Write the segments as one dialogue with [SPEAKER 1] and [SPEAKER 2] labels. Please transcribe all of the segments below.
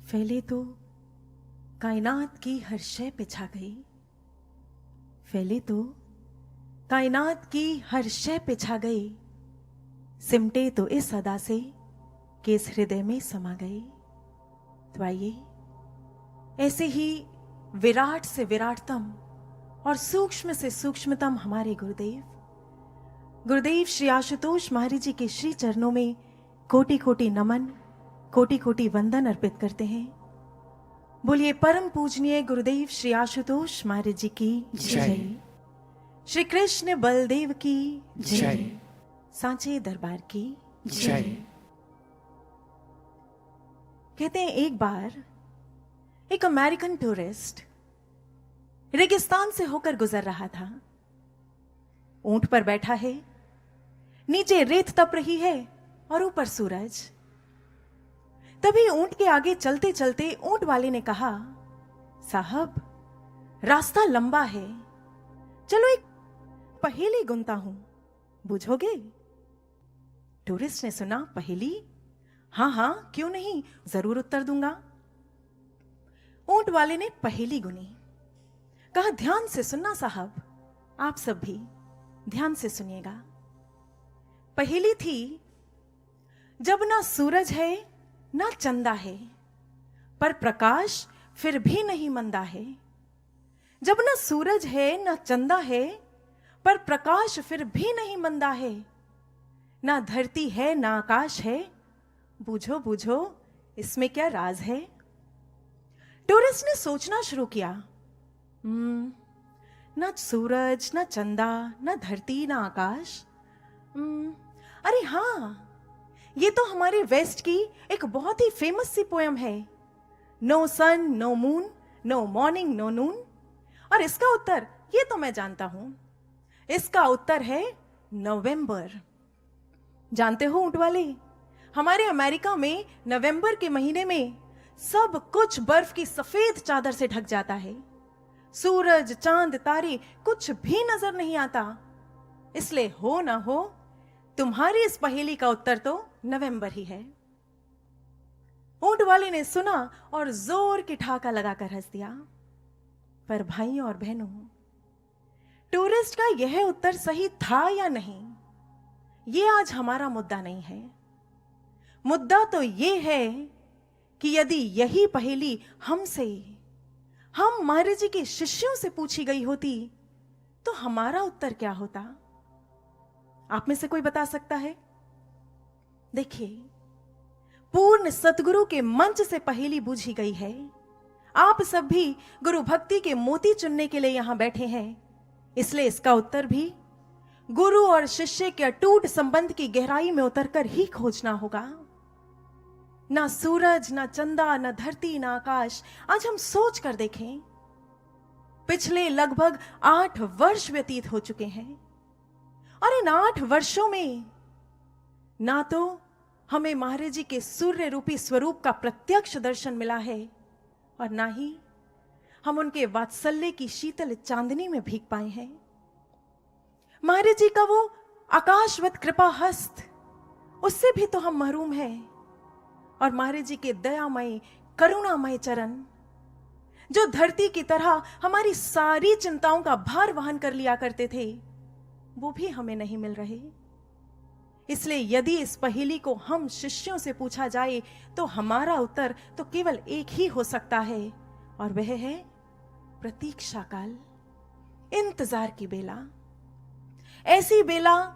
[SPEAKER 1] फैले तो कायनात की हर शय पे छा गई। फैले तो कायनात की हर शय पे छा गई। सिमटे तो इस अदा से कि इस हृदय में समा गई। तो आइए ऐसे ही विराट से विराटतम और सूक्ष्म से सूक्ष्मतम हमारे गुरुदेव श्री आशुतोष महाराज जी के श्री चरणों में कोटि कोटि नमन, कोटि कोटि वंदन अर्पित करते हैं। बोलिए परम पूजनीय गुरुदेव श्री आशुतोष महाराज जी की जय। श्री कृष्ण बलदेव की जय। सांचे दरबार की जय। कहते हैं एक बार एक अमेरिकन टूरिस्ट रेगिस्तान से होकर गुजर रहा था। ऊंट पर बैठा है, नीचे रेत तप रही है और ऊपर सूरज। तभी ऊंट के आगे चलते चलते ऊंट वाले ने कहा, साहब रास्ता लंबा है, चलो एक पहेली गुनता हूं, बुझोगे? टूरिस्ट ने सुना, पहेली? हाँ हाँ क्यों नहीं, जरूर उत्तर दूंगा। ऊंट वाले ने पहेली गुनी। कहा, ध्यान से सुनना साहब, आप सब भी ध्यान से सुनिएगा। पहेली थी, जब ना सूरज है ना चंदा है, पर प्रकाश फिर भी नहीं मंदा है। जब ना सूरज है ना चंदा है, पर प्रकाश फिर भी नहीं मंदा है। ना धरती है ना आकाश है, बूझो बूझो इसमें क्या राज है। टूरिस्ट ने सोचना शुरू किया, ना सूरज ना चंदा ना धरती ना आकाश। अरे हाँ, ये तो हमारे वेस्ट की एक बहुत ही फेमस सी पोयम है, no sun no moon no morning no noon. और इसका उत्तर ये तो मैं जानता हूं, इसका उत्तर है नवंबर। जानते हो ऊंट वाले, हमारे अमेरिका में नवंबर के महीने में सब कुछ बर्फ की सफेद चादर से ढक जाता है। सूरज चांद तारे कुछ भी नजर नहीं आता। इसलिए हो ना हो, तुम्हारी इस पहेली का उत्तर तो नवंबर ही है। ऊंट वाले ने सुना और जोर की ठहाका लगाकर हंस दिया। पर भाइयों और बहनों, टूरिस्ट का यह उत्तर सही था या नहीं, यह आज हमारा मुद्दा नहीं है। मुद्दा तो यह है कि यदि यही पहेली हम महाराज जी के शिष्यों से पूछी गई होती तो हमारा उत्तर क्या होता? आप में से कोई बता सकता है? देखिए, पूर्ण सतगुरु के मंच से पहेली बूझी गई है। आप सब भी गुरु भक्ति के मोती चुनने के लिए यहां बैठे हैं, इसलिए इसका उत्तर भी गुरु और शिष्य के अटूट संबंध की गहराई में उतरकर ही खोजना होगा। ना सूरज ना चंदा ना धरती ना आकाश। आज हम सोच कर देखें, पिछले लगभग 8 वर्ष व्यतीत हो चुके हैं और इन 8 वर्षों में ना तो हमें महाराज जी के सूर्य रूपी स्वरूप का प्रत्यक्ष दर्शन मिला है और ना ही हम उनके वात्सल्य की शीतल चांदनी में भीग पाए हैं। महाराज जी का वो आकाशवत कृपा हस्त, उससे भी तो हम महरूम हैं। और महाराज जी के दयामय करुणामय चरण, जो धरती की तरह हमारी सारी चिंताओं का भार वहन कर लिया करते थे, वो भी हमें नहीं मिल रहे। इसलिए यदि इस पहेली को हम शिष्यों से पूछा जाए तो हमारा उत्तर तो केवल एक ही हो सकता है, और वह है प्रतीक्षा काल, इंतजार की बेला। ऐसी बेला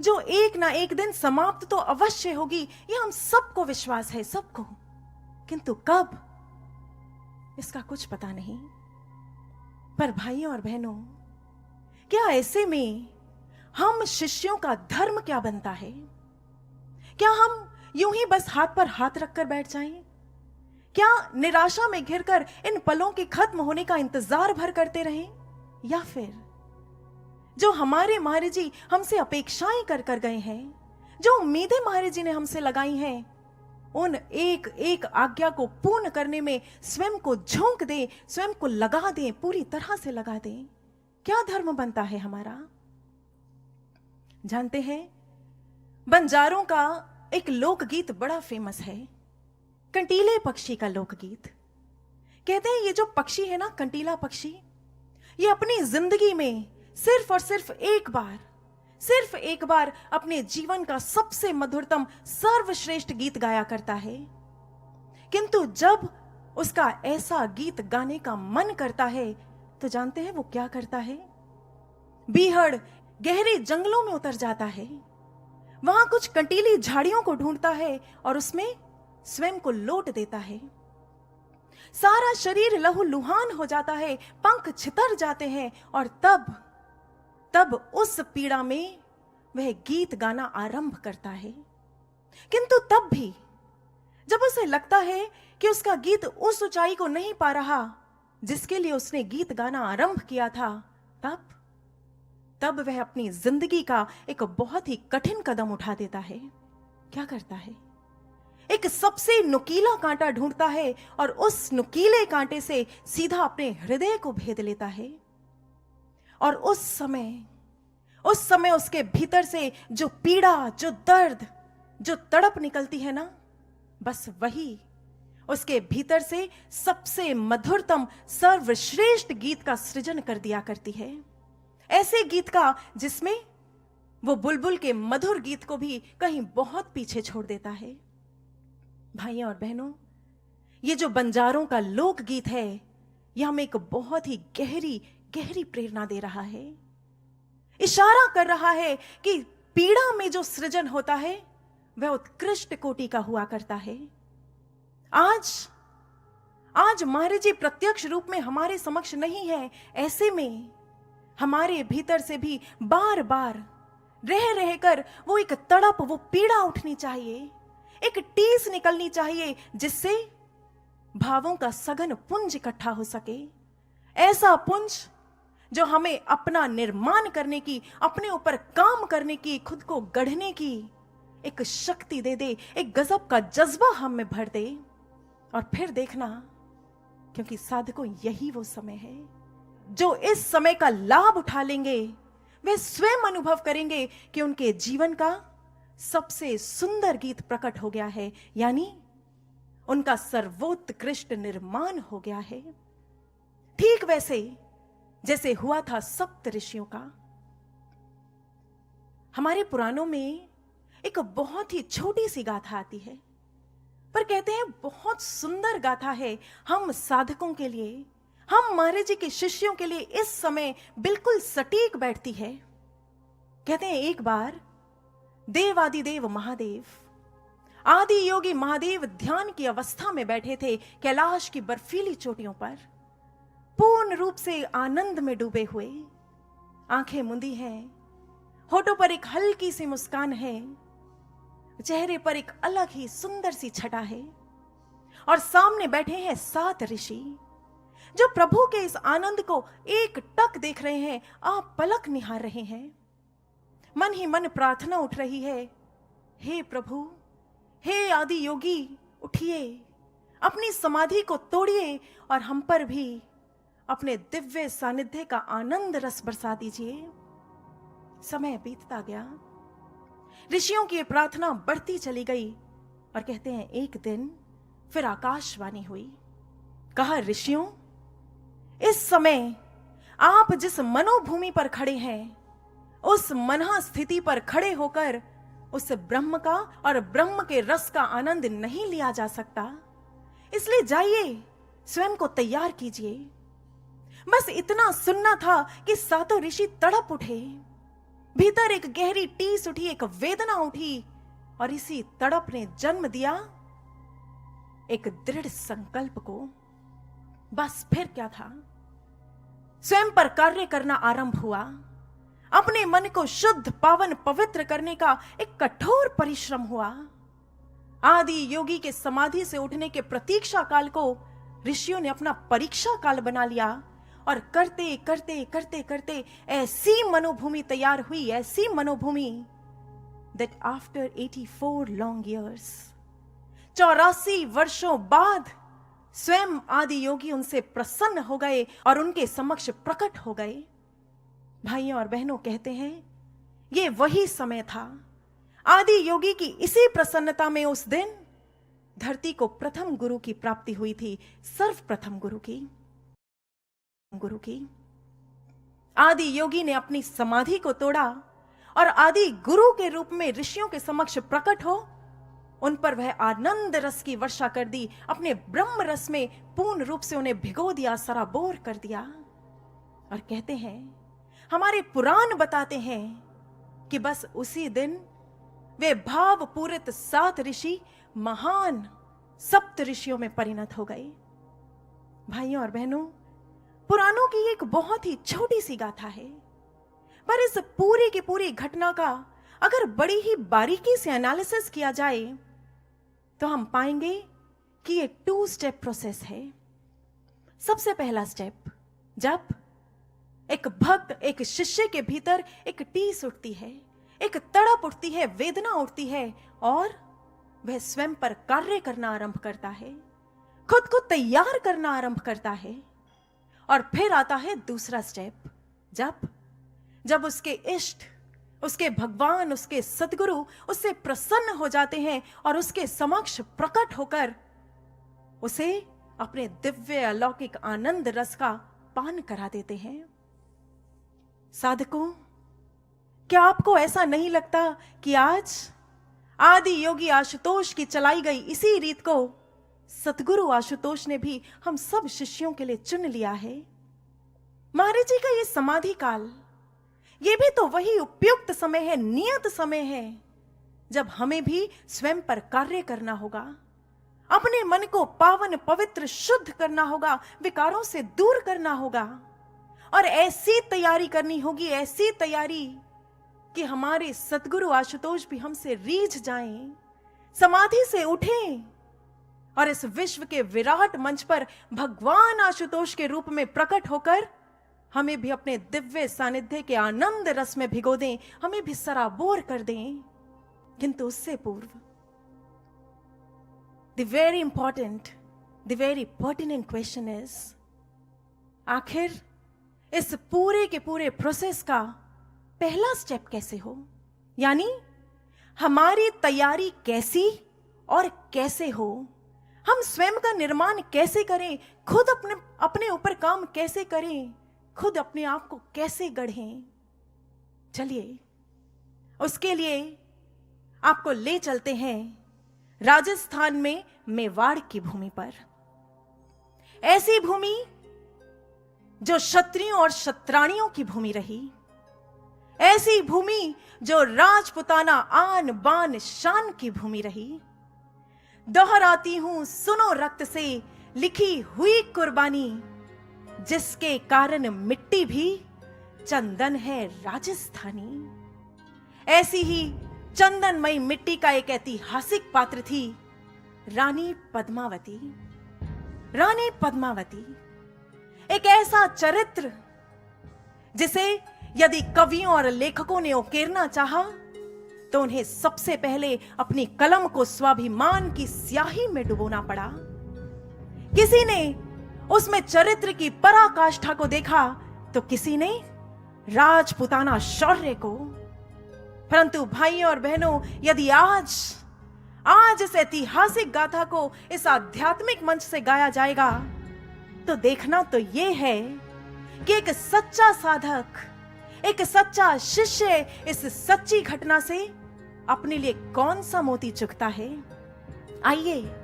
[SPEAKER 1] जो एक ना एक दिन समाप्त तो अवश्य होगी, यह हम सबको विश्वास है, सबको। किंतु कब, इसका कुछ पता नहीं। पर भाइयों और बहनों, क्या ऐसे में हम शिष्यों का धर्म क्या बनता है? क्या हम यूं ही बस हाथ पर हाथ रखकर बैठ जाएं? क्या निराशा में घिरकर इन पलों के खत्म होने का इंतजार भर करते रहें? या फिर जो हमारे महाराज जी हमसे अपेक्षाएं कर कर गए हैं, जो उम्मीदें महाराज जी ने हमसे लगाई हैं, उन एक एक आज्ञा को पूर्ण करने में स्वयं को झोंक दें, स्वयं को लगा दें, पूरी तरह से लगा दें? क्या धर्म बनता है हमारा? जानते हैं, बंजारों का एक लोकगीत बड़ा फेमस है कंटीले पक्षी का लोकगीत। कहते हैं ये जो पक्षी है ना, कंटीला पक्षी, ये अपनी जिंदगी में सिर्फ और सिर्फ एक बार अपने जीवन का सबसे मधुरतम सर्वश्रेष्ठ गीत गाया करता है। किंतु जब उसका ऐसा गीत गाने का मन करता है तो जानते हैं वो क्या करता है? बीहड़ गहरे जंगलों में उतर जाता है, वहां कुछ कंटीली झाड़ियों को ढूंढता है और उसमें स्वयं को लोट देता है। सारा शरीर लहूलुहान हो जाता है, पंख छितर जाते हैं और तब उस पीड़ा में वह गीत गाना आरंभ करता है। किंतु तब भी जब उसे लगता है कि उसका गीत उस ऊंचाई को नहीं पा रहा जिसके लिए उसने गीत गाना आरंभ किया था, तब वह अपनी जिंदगी का एक बहुत ही कठिन कदम उठा देता है। क्या करता है? एक सबसे नुकीला कांटा ढूंढता है और उस नुकीले कांटे से सीधा अपने हृदय को भेद लेता है। और उस समय उसके भीतर से जो पीड़ा, जो दर्द, जो तड़प निकलती है ना, बस वही उसके भीतर से सबसे मधुरतम सर्वश्रेष्ठ गीत का सृजन कर दिया करती है। ऐसे गीत का जिसमें वो बुलबुल के मधुर गीत को भी कहीं बहुत पीछे छोड़ देता है। भाइयों और बहनों, ये जो बंजारों का लोक गीत है, यह हमें एक बहुत ही गहरी प्रेरणा दे रहा है। इशारा कर रहा है कि पीड़ा में जो सृजन होता है वह उत्कृष्ट कोटि का हुआ करता है। आज महाराज जी प्रत्यक्ष रूप में हमारे समक्ष नहीं है, ऐसे में हमारे भीतर से भी बार बार रह कर वो एक तड़प, वो पीड़ा उठनी चाहिए, एक टीस निकलनी चाहिए जिससे भावों का सघन पुंज इकट्ठा हो सके। ऐसा पुंज जो हमें अपना निर्माण करने की, अपने ऊपर काम करने की, खुद को गढ़ने की एक शक्ति दे दे, एक गजब का जज्बा हम में भर दे। और फिर देखना, क्योंकि साधकों यही वो समय है जो इस समय का लाभ उठा लेंगे, वे स्वयं अनुभव करेंगे कि उनके जीवन का सबसे सुंदर गीत प्रकट हो गया है, यानी उनका सर्वोत्कृष्ट निर्माण हो गया है। ठीक वैसे जैसे हुआ था सप्त ऋषियों का। हमारे पुराणों में एक बहुत ही छोटी सी गाथा आती है, पर कहते हैं बहुत सुंदर गाथा है हम साधकों के लिए, हम महाराज जी के शिष्यों के लिए इस समय बिल्कुल सटीक बैठती है। कहते हैं एक बार देवादिदेव महादेव, आदि योगी महादेव ध्यान की अवस्था में बैठे थे कैलाश की बर्फीली चोटियों पर, पूर्ण रूप से आनंद में डूबे हुए। आंखें मुंदी हैं, होठों पर एक हल्की सी मुस्कान है, चेहरे पर एक अलग ही सुंदर सी छटा है, और सामने बैठे हैं 7 ऋषि जो प्रभु के इस आनंद को एक टक देख रहे हैं, आप पलक निहार रहे हैं। मन ही मन प्रार्थना उठ रही है, हे प्रभु, हे आदि योगी, उठिए, अपनी समाधि को तोड़िए और हम पर भी अपने दिव्य सानिध्य का आनंद रस बरसा दीजिए। समय बीतता गया, ऋषियों की प्रार्थना बढ़ती चली गई और कहते हैं एक दिन फिर आकाशवाणी हुई। कहा, ऋषियों, इस समय आप जिस मनोभूमि पर खड़े हैं, उस मनहा स्थिति पर खड़े होकर उस ब्रह्म का और ब्रह्म के रस का आनंद नहीं लिया जा सकता, इसलिए जाइए, स्वयं को तैयार कीजिए। बस इतना सुनना था कि 7 ऋषि तड़प उठे, भीतर एक गहरी टीस उठी, एक वेदना उठी, और इसी तड़प ने जन्म दिया एक दृढ़ संकल्प को। बस फिर क्या था, स्वयं पर कार्य करना आरंभ हुआ। अपने मन को शुद्ध, पावन, पवित्र करने का एक कठोर परिश्रम हुआ। आदि योगी के समाधि से उठने के प्रतीक्षा काल को ऋषियों ने अपना परीक्षा काल बना लिया, और करते करते करते करते ऐसी मनोभूमि तैयार हुई, ऐसी मनोभूमि that after 84 long years, 84 वर्षों बाद स्वयं आदि योगी उनसे प्रसन्न हो गए और उनके समक्ष प्रकट हो गए। भाइयों और बहनों, कहते हैं ये वही समय था। आदि योगी की इसी प्रसन्नता में उस दिन धरती को प्रथम गुरु की प्राप्ति हुई थी, सर्वप्रथम गुरु की। आदि योगी ने अपनी समाधि को तोड़ा और आदि गुरु के रूप में ऋषियों के समक्ष प्रकट हो उन पर वह आनंद रस की वर्षा कर दी, अपने ब्रह्म रस में पूर्ण रूप से उन्हें भिगो दिया, सराबोर कर दिया। और कहते हैं, हमारे पुराण बताते हैं कि बस उसी दिन वे भाव पूरित 7 ऋषि महान सप्त ऋषियों में परिणत हो गए। भाइयों और बहनों, पुराणों की एक बहुत ही छोटी सी गाथा है, पर इस पूरी की पूरी घटना का अगर बड़ी ही बारीकी से एनालिसिस किया जाए तो हम पाएंगे कि ये 2 स्टेप प्रोसेस है। सबसे पहला स्टेप, जब एक भक्त, एक शिष्य के भीतर एक टीस उठती है, एक तड़प उठती है, वेदना उठती है और वह स्वयं पर कार्य करना आरंभ करता है, खुद को तैयार करना आरंभ करता है। और फिर आता है दूसरा स्टेप, जब उसके इष्ट, उसके भगवान, उसके सद्गुरु उससे प्रसन्न हो जाते हैं और उसके समक्ष प्रकट होकर उसे अपने दिव्य अलौकिक आनंद रस का पान करा देते हैं। साधकों, क्या आपको ऐसा नहीं लगता कि आज आदि योगी आशुतोष की चलाई गई इसी रीत को सतगुरु आशुतोष ने भी हम सब शिष्यों के लिए चुन लिया है? महाराज जी का ये समाधि काल, ये भी तो वही उपयुक्त समय है, नियत समय है, जब हमें भी स्वयं पर कार्य करना होगा, अपने मन को पावन पवित्र शुद्ध करना होगा, विकारों से दूर करना होगा और ऐसी तैयारी करनी होगी, ऐसी तैयारी कि हमारे सतगुरु आशुतोष भी हमसे रीझ जाएं, समाधि से उठें और इस विश्व के विराट मंच पर भगवान आशुतोष के रूप में प्रकट होकर हमें भी अपने दिव्य सानिध्य के आनंद रस में भिगो दें, हमें भी सराबोर कर दें। किंतु उससे पूर्व the very pertinent question is, आखिर इस पूरे के पूरे प्रोसेस का पहला स्टेप कैसे हो? यानी हमारी तैयारी कैसी और कैसे हो, हम स्वयं का निर्माण कैसे करें, खुद अपने ऊपर काम कैसे करें, खुद अपने आप को कैसे गढ़ें। चलिए उसके लिए आपको ले चलते हैं राजस्थान में मेवाड़ की भूमि पर। ऐसी भूमि जो क्षत्रियों और क्षत्राणियों की भूमि रही, ऐसी भूमि जो राजपुताना आन बान शान की भूमि रही। दोहराती हूं, सुनो रक्त से लिखी हुई कुर्बानी, जिसके कारण मिट्टी भी चंदन है राजस्थानी। ऐसी ही चंदनमयी मिट्टी का एक ऐतिहासिक पात्र थी रानी पद्मावती। रानी पद्मावती एक ऐसा चरित्र जिसे यदि कवियों और लेखकों ने उकेरना चाहा तो उन्हें सबसे पहले अपनी कलम को स्वाभिमान की स्याही में डुबोना पड़ा। किसी ने उसमें चरित्र की पराकाष्ठा को देखा तो किसी ने राजपुताना शौर्य को। परंतु भाइयों और बहनों, यदि आज इस ऐतिहासिक गाथा को इस आध्यात्मिक मंच से गाया जाएगा तो देखना तो यह है कि एक सच्चा साधक, एक सच्चा शिष्य इस सच्ची घटना से अपने लिए कौन सा मोती चुकता है। आइए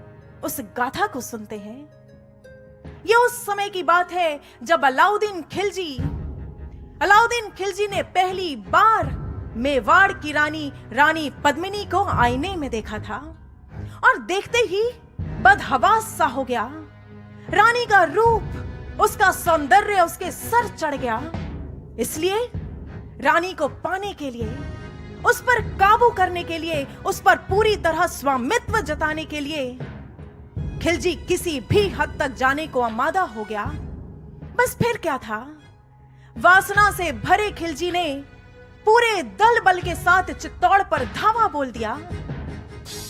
[SPEAKER 1] उस गाथा को सुनते हैं। यह उस समय की बात है जब अलाउद्दीन खिलजी ने पहली बार मेवाड़ की रानी पद्मिनी को आईने में देखा था और देखते ही बदहवास सा हो गया। रानी का रूप, उसका सौंदर्य उसके सर चढ़ गया। इसलिए रानी को पाने के लिए, उस पर काबू करने के लिए, उस पर पूरी तरह स्वामित्व जताने के लिए खिलजी किसी भी हद तक जाने को आमादा हो गया। बस फिर क्या था, वासना से भरे खिलजी ने पूरे दल बल के साथ चित्तौड़ पर धावा बोल दिया।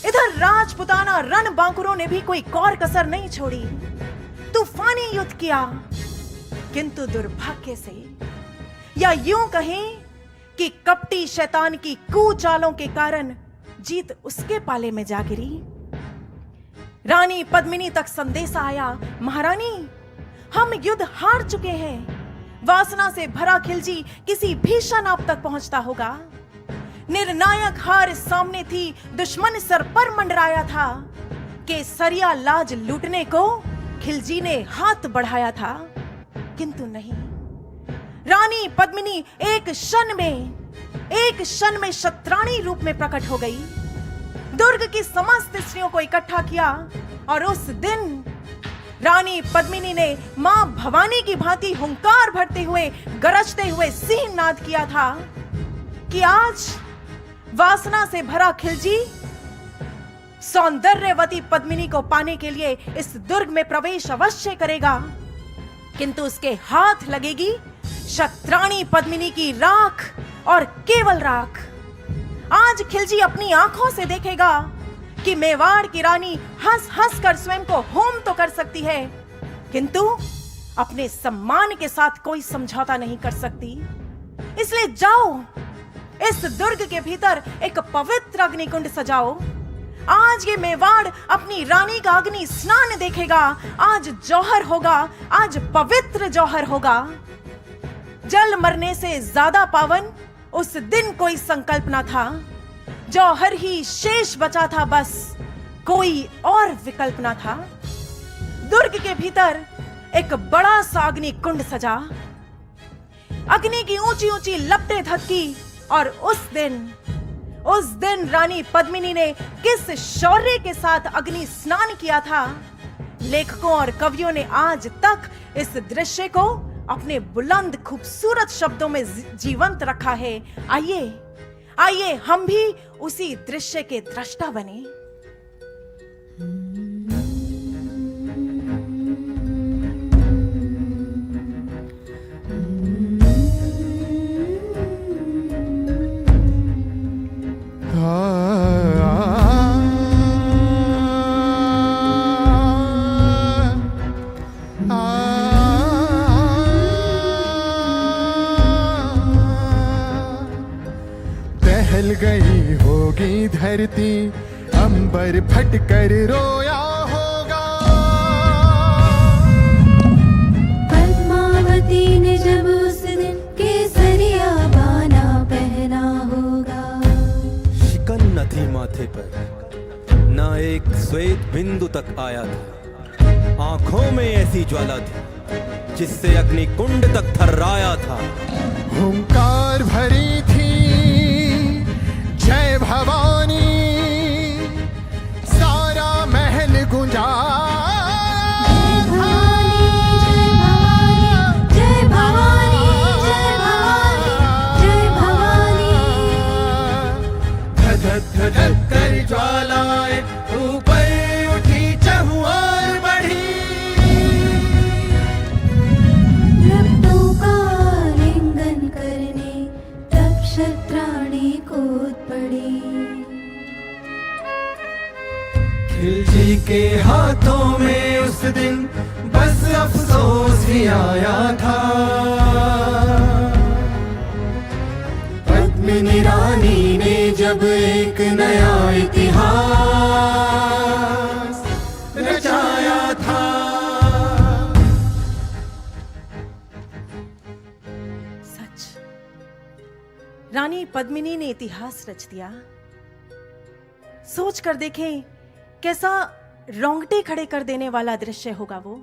[SPEAKER 1] इधर राजपुताना रणबांकुरों ने भी कोई कौर कसर नहीं छोड़ी, तूफानी युद्ध किया। किंतु दुर्भाग्य से, या यूं कहें कि कपटी शैतान की कुचालों के कारण जीत उसके पाले में जा गिरी। रानी पद्मिनी तक संदेशा आया, महारानी, हम युद्ध हार चुके हैं। वासना से भरा खिलजी किसी भीषण आप तक पहुंचता होगा। निर्णायक हार सामने थी, दुश्मन सर पर मंडराया था। केसरिया लाज लूटने को खिलजी ने हाथ बढ़ाया था, किंतु नहीं। रानी पद्मिनी एक क्षण में शत्राणी रूप में प्रकट हो गई। दुर्ग की समस्त स्त्रियों को इकट्ठा किया और उस दिन रानी पद्मिनी ने मां भवानी की भांति हुंकार भरते हुए, गरजते हुए सिंहनाद किया था कि आज वासना से भरा खिलजी सौंदर्यवती पद्मिनी को पाने के लिए इस दुर्ग में प्रवेश अवश्य करेगा, किंतु उसके हाथ लगेगी शत्राणी पद्मिनी की राख और केवल राख। आज खिलजी अपनी आंखों से देखेगा कि मेवाड़ की रानी हंस हंस कर स्वयं को होम तो कर सकती है, किंतु अपने सम्मान के साथ कोई समझौता नहीं कर सकती। इसलिए जाओ, इस दुर्ग के भीतर एक पवित्र अग्निकुंड सजाओ। आज ये मेवाड़ अपनी रानी का अग्नि स्नान देखेगा। आज जौहर होगा, आज पवित्र जौहर होगा। जल मरने से ज्यादा पावन उस दिन कोई संकल्प न था। जौहर ही शेष बचा था, बस कोई और विकल्प न था। दुर्ग के भीतर एक बड़ा सा अग्नि कुंड सजा। अग्नि की ऊंची ऊंची लपटें धधकी और उस दिन रानी पद्मिनी ने किस शौर्य के साथ अग्नि स्नान किया था, लेखकों और कवियों ने आज तक इस दृश्य को अपने बुलंद खूबसूरत शब्दों में जीवंत रखा है। आइए हम भी उसी दृश्य के दृष्टा बने।
[SPEAKER 2] टहल गई होगी धरती, अंबर फटकर रोया होगा।
[SPEAKER 3] पद्मावती ने जब उस दिन केसरिया बाना पहना होगा।
[SPEAKER 4] शिकन न थी माथे पर, ना एक श्वेत बिंदु तक आया था। आंखों में ऐसी ज्वाला थी जिससे अग्नि कुंड तक थर्राया था।
[SPEAKER 2] हुंकार भरी थी जय भवानी, सारा महल गुंजा।
[SPEAKER 3] जय भवानी, जय भवानी, जय भवानी।
[SPEAKER 2] धधक धधक कर ज्वालाएं ऊपर उठी, चहुआर बढ़ी।
[SPEAKER 3] लपटों का लिंगन करने तब शत्राणी कूद पड़ी।
[SPEAKER 2] खिलजी के हाथों में उस दिन बस अफसोस ही आया था। पद्मिनी रानी ने जब एक नया इतिहास रचाया था।
[SPEAKER 1] सच, रानी पद्मिनी ने इतिहास रच दिया। सोच कर देखें कैसा रोंगटे खड़े कर देने वाला दृश्य होगा वो।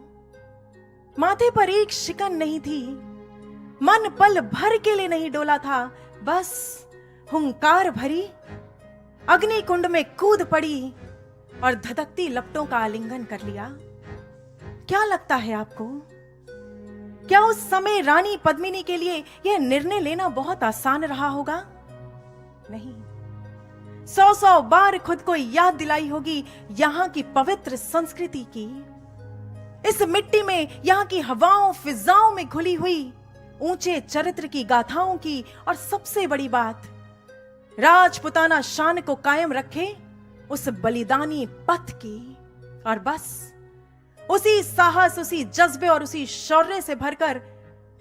[SPEAKER 1] माथे पर एक शिकन नहीं थी, मन पल भर के लिए नहीं डोला था, बस हुंकार भरी अग्नि कुंड में कूद पड़ी और धधकती लपटों का आलिंगन कर लिया। क्या लगता है आपको, क्या उस समय रानी पद्मिनी के लिए यह निर्णय लेना बहुत आसान रहा होगा? नहीं। 100 बार खुद को याद दिलाई होगी यहां की पवित्र संस्कृति की। इस मिट्टी में, यहां की हवाओं फिजाओं में घुली हुई ऊंचे चरित्र की गाथाओं की, और सबसे बड़ी बात, राजपुताना शान को कायम रखे उस बलिदानी पथ की। और बस उसी साहस, उसी जज्बे और उसी शौर्य से भरकर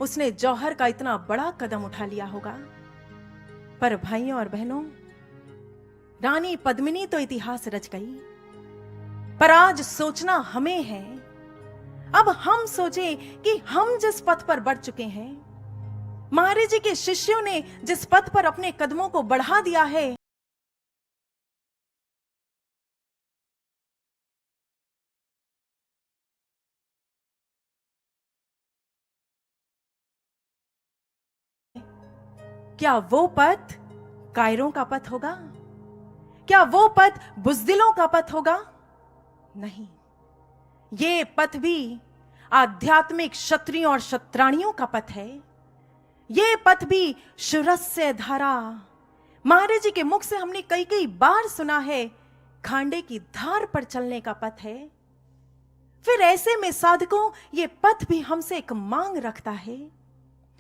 [SPEAKER 1] उसने जौहर का इतना बड़ा कदम उठा लिया होगा। पर भाइयों और बहनों, रानी पद्मिनी तो इतिहास रच गई, पर आज सोचना हमें है। अब हम सोचें कि हम जिस पथ पर बढ़ चुके हैं, महाराज जी के शिष्यों ने जिस पथ पर अपने कदमों को बढ़ा दिया है, क्या वो पथ कायरों का पथ होगा? क्या वो पथ बुज़दिलों का पथ होगा? नहीं, ये पथ भी आध्यात्मिक क्षत्रियों और क्षत्राणियों का पथ है। ये पथ भी शुरस्य धारा, महाराज जी के मुख से हमने कई कई बार सुना है, खांडे की धार पर चलने का पथ है। फिर ऐसे में साधकों, ये पथ भी हमसे एक मांग रखता है,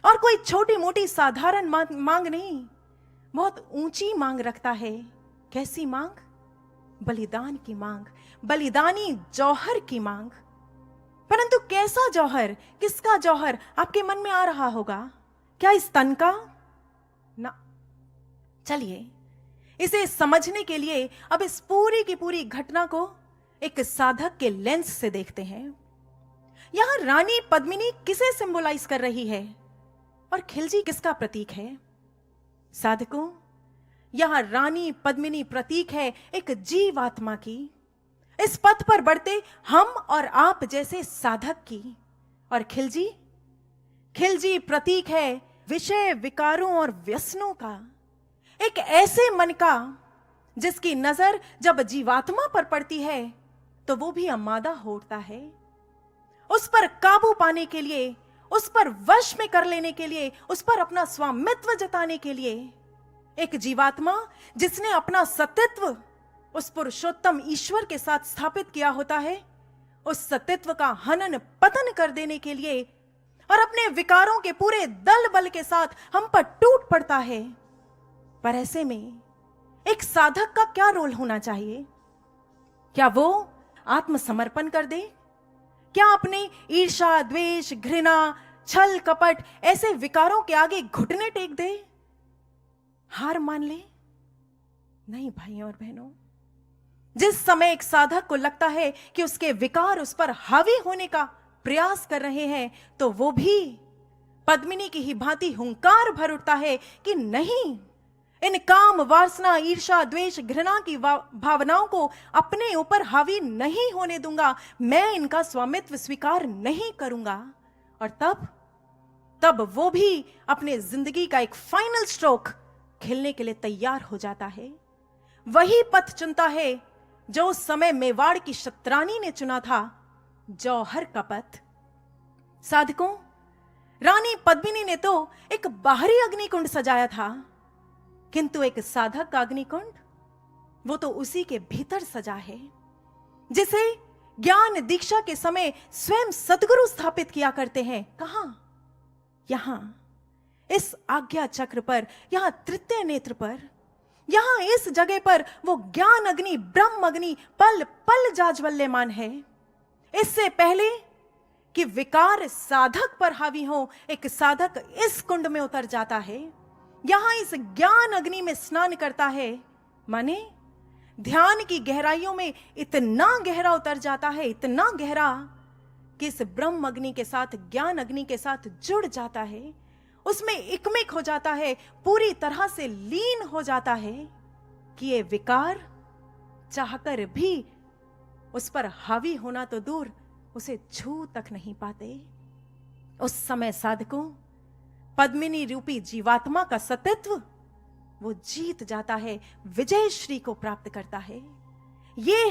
[SPEAKER 1] और कोई छोटी मोटी साधारण मांग नहीं, बहुत ऊंची मांग रखता है। कैसी मांग? बलिदान की मांग, बलिदानी जौहर की मांग। परंतु कैसा जौहर, किसका जौहर आपके मन में आ रहा होगा? क्या इस तन का? ना। चलिए, इसे समझने के लिए अब इस पूरी की पूरी घटना को एक साधक के लेंस से देखते हैं। यहां रानी पद्मिनी किसे सिंबलाइज कर रही है और खिलजी किसका प्रतीक है? साधकों, यहां रानी पद्मिनी प्रतीक है एक जीवात्मा की, इस पथ पर बढ़ते हम और आप जैसे साधक की। और खिलजी प्रतीक है विषय विकारों और व्यसनों का, एक ऐसे मन का जिसकी नजर जब जीवात्मा पर पड़ती है तो वो भी अमादा हो उठता है। उस पर काबू पाने के लिए, उस पर वश में कर लेने के लिए, उस पर अपना स्वामित्व जताने के लिए, एक जीवात्मा जिसने अपना सत्त्व उस पुरुषोत्तम ईश्वर के साथ स्थापित किया होता है, उस सत्त्व का हनन पतन कर देने के लिए और अपने विकारों के पूरे दल बल के साथ हम पर टूट पड़ता है। पर ऐसे में एक साधक का क्या रोल होना चाहिए? क्या वो आत्मसमर्पण कर दे? क्या अपने ईर्ष्या, द्वेष, घृणा, छल, कपट ऐसे विकारों के आगे घुटने टेक दे, हार मान ले? नहीं भाइयों और बहनों, जिस समय एक साधक को लगता है कि उसके विकार उस पर हावी होने का प्रयास कर रहे हैं, तो वो भी पद्मिनी की ही भांति हुंकार भर उठता है कि नहीं, इन काम, वासना, ईर्ष्या, द्वेष, घृणा की भावनाओं को अपने ऊपर हावी नहीं होने दूंगा, मैं इनका स्वामित्व स्वीकार नहीं करूंगा। और तब वो भी अपने जिंदगी का एक फाइनल स्ट्रोक खेलने के लिए तैयार हो जाता है। वही पथ चुनता है जो उस समय मेवाड़ की क्षत्रानी ने चुना था, जौहर का पथ। साधकों, रानी पद्मिनी ने तो एक बाहरी अग्निकुंड सजाया था, किंतु एक साधक का अग्निकुंड, वो तो उसी के भीतर सजा है, जिसे ज्ञान दीक्षा के समय स्वयं सद्गुरु स्थापित किया करते हैं। कहां? यहां इस आज्ञा चक्र पर, यहां तृतीय नेत्र पर, यहां इस जगह पर वो ज्ञान अग्नि, ब्रह्म अग्नि पल पल जाज्वल्यमान है। इससे पहले कि विकार साधक पर हावी हो, एक साधक इस कुंड में उतर जाता है, यहां इस ज्ञान अग्नि में स्नान करता है, माने ध्यान की गहराइयों में इतना गहरा उतर जाता है, इतना गहरा कि इस ब्रह्म अग्नि के साथ, ज्ञान अग्नि के साथ जुड़ जाता है, उसमें इकमिक हो जाता है, पूरी तरह से लीन हो जाता है कि ये विकार चाहकर भी उस पर हावी होना तो दूर, उसे छू तक नहीं पाते। उस समय साधकों, पद्मिनी रूपी जीवात्मा का सत्त्व वो जीत जाता है, विजय श्री को प्राप्त करता है। ये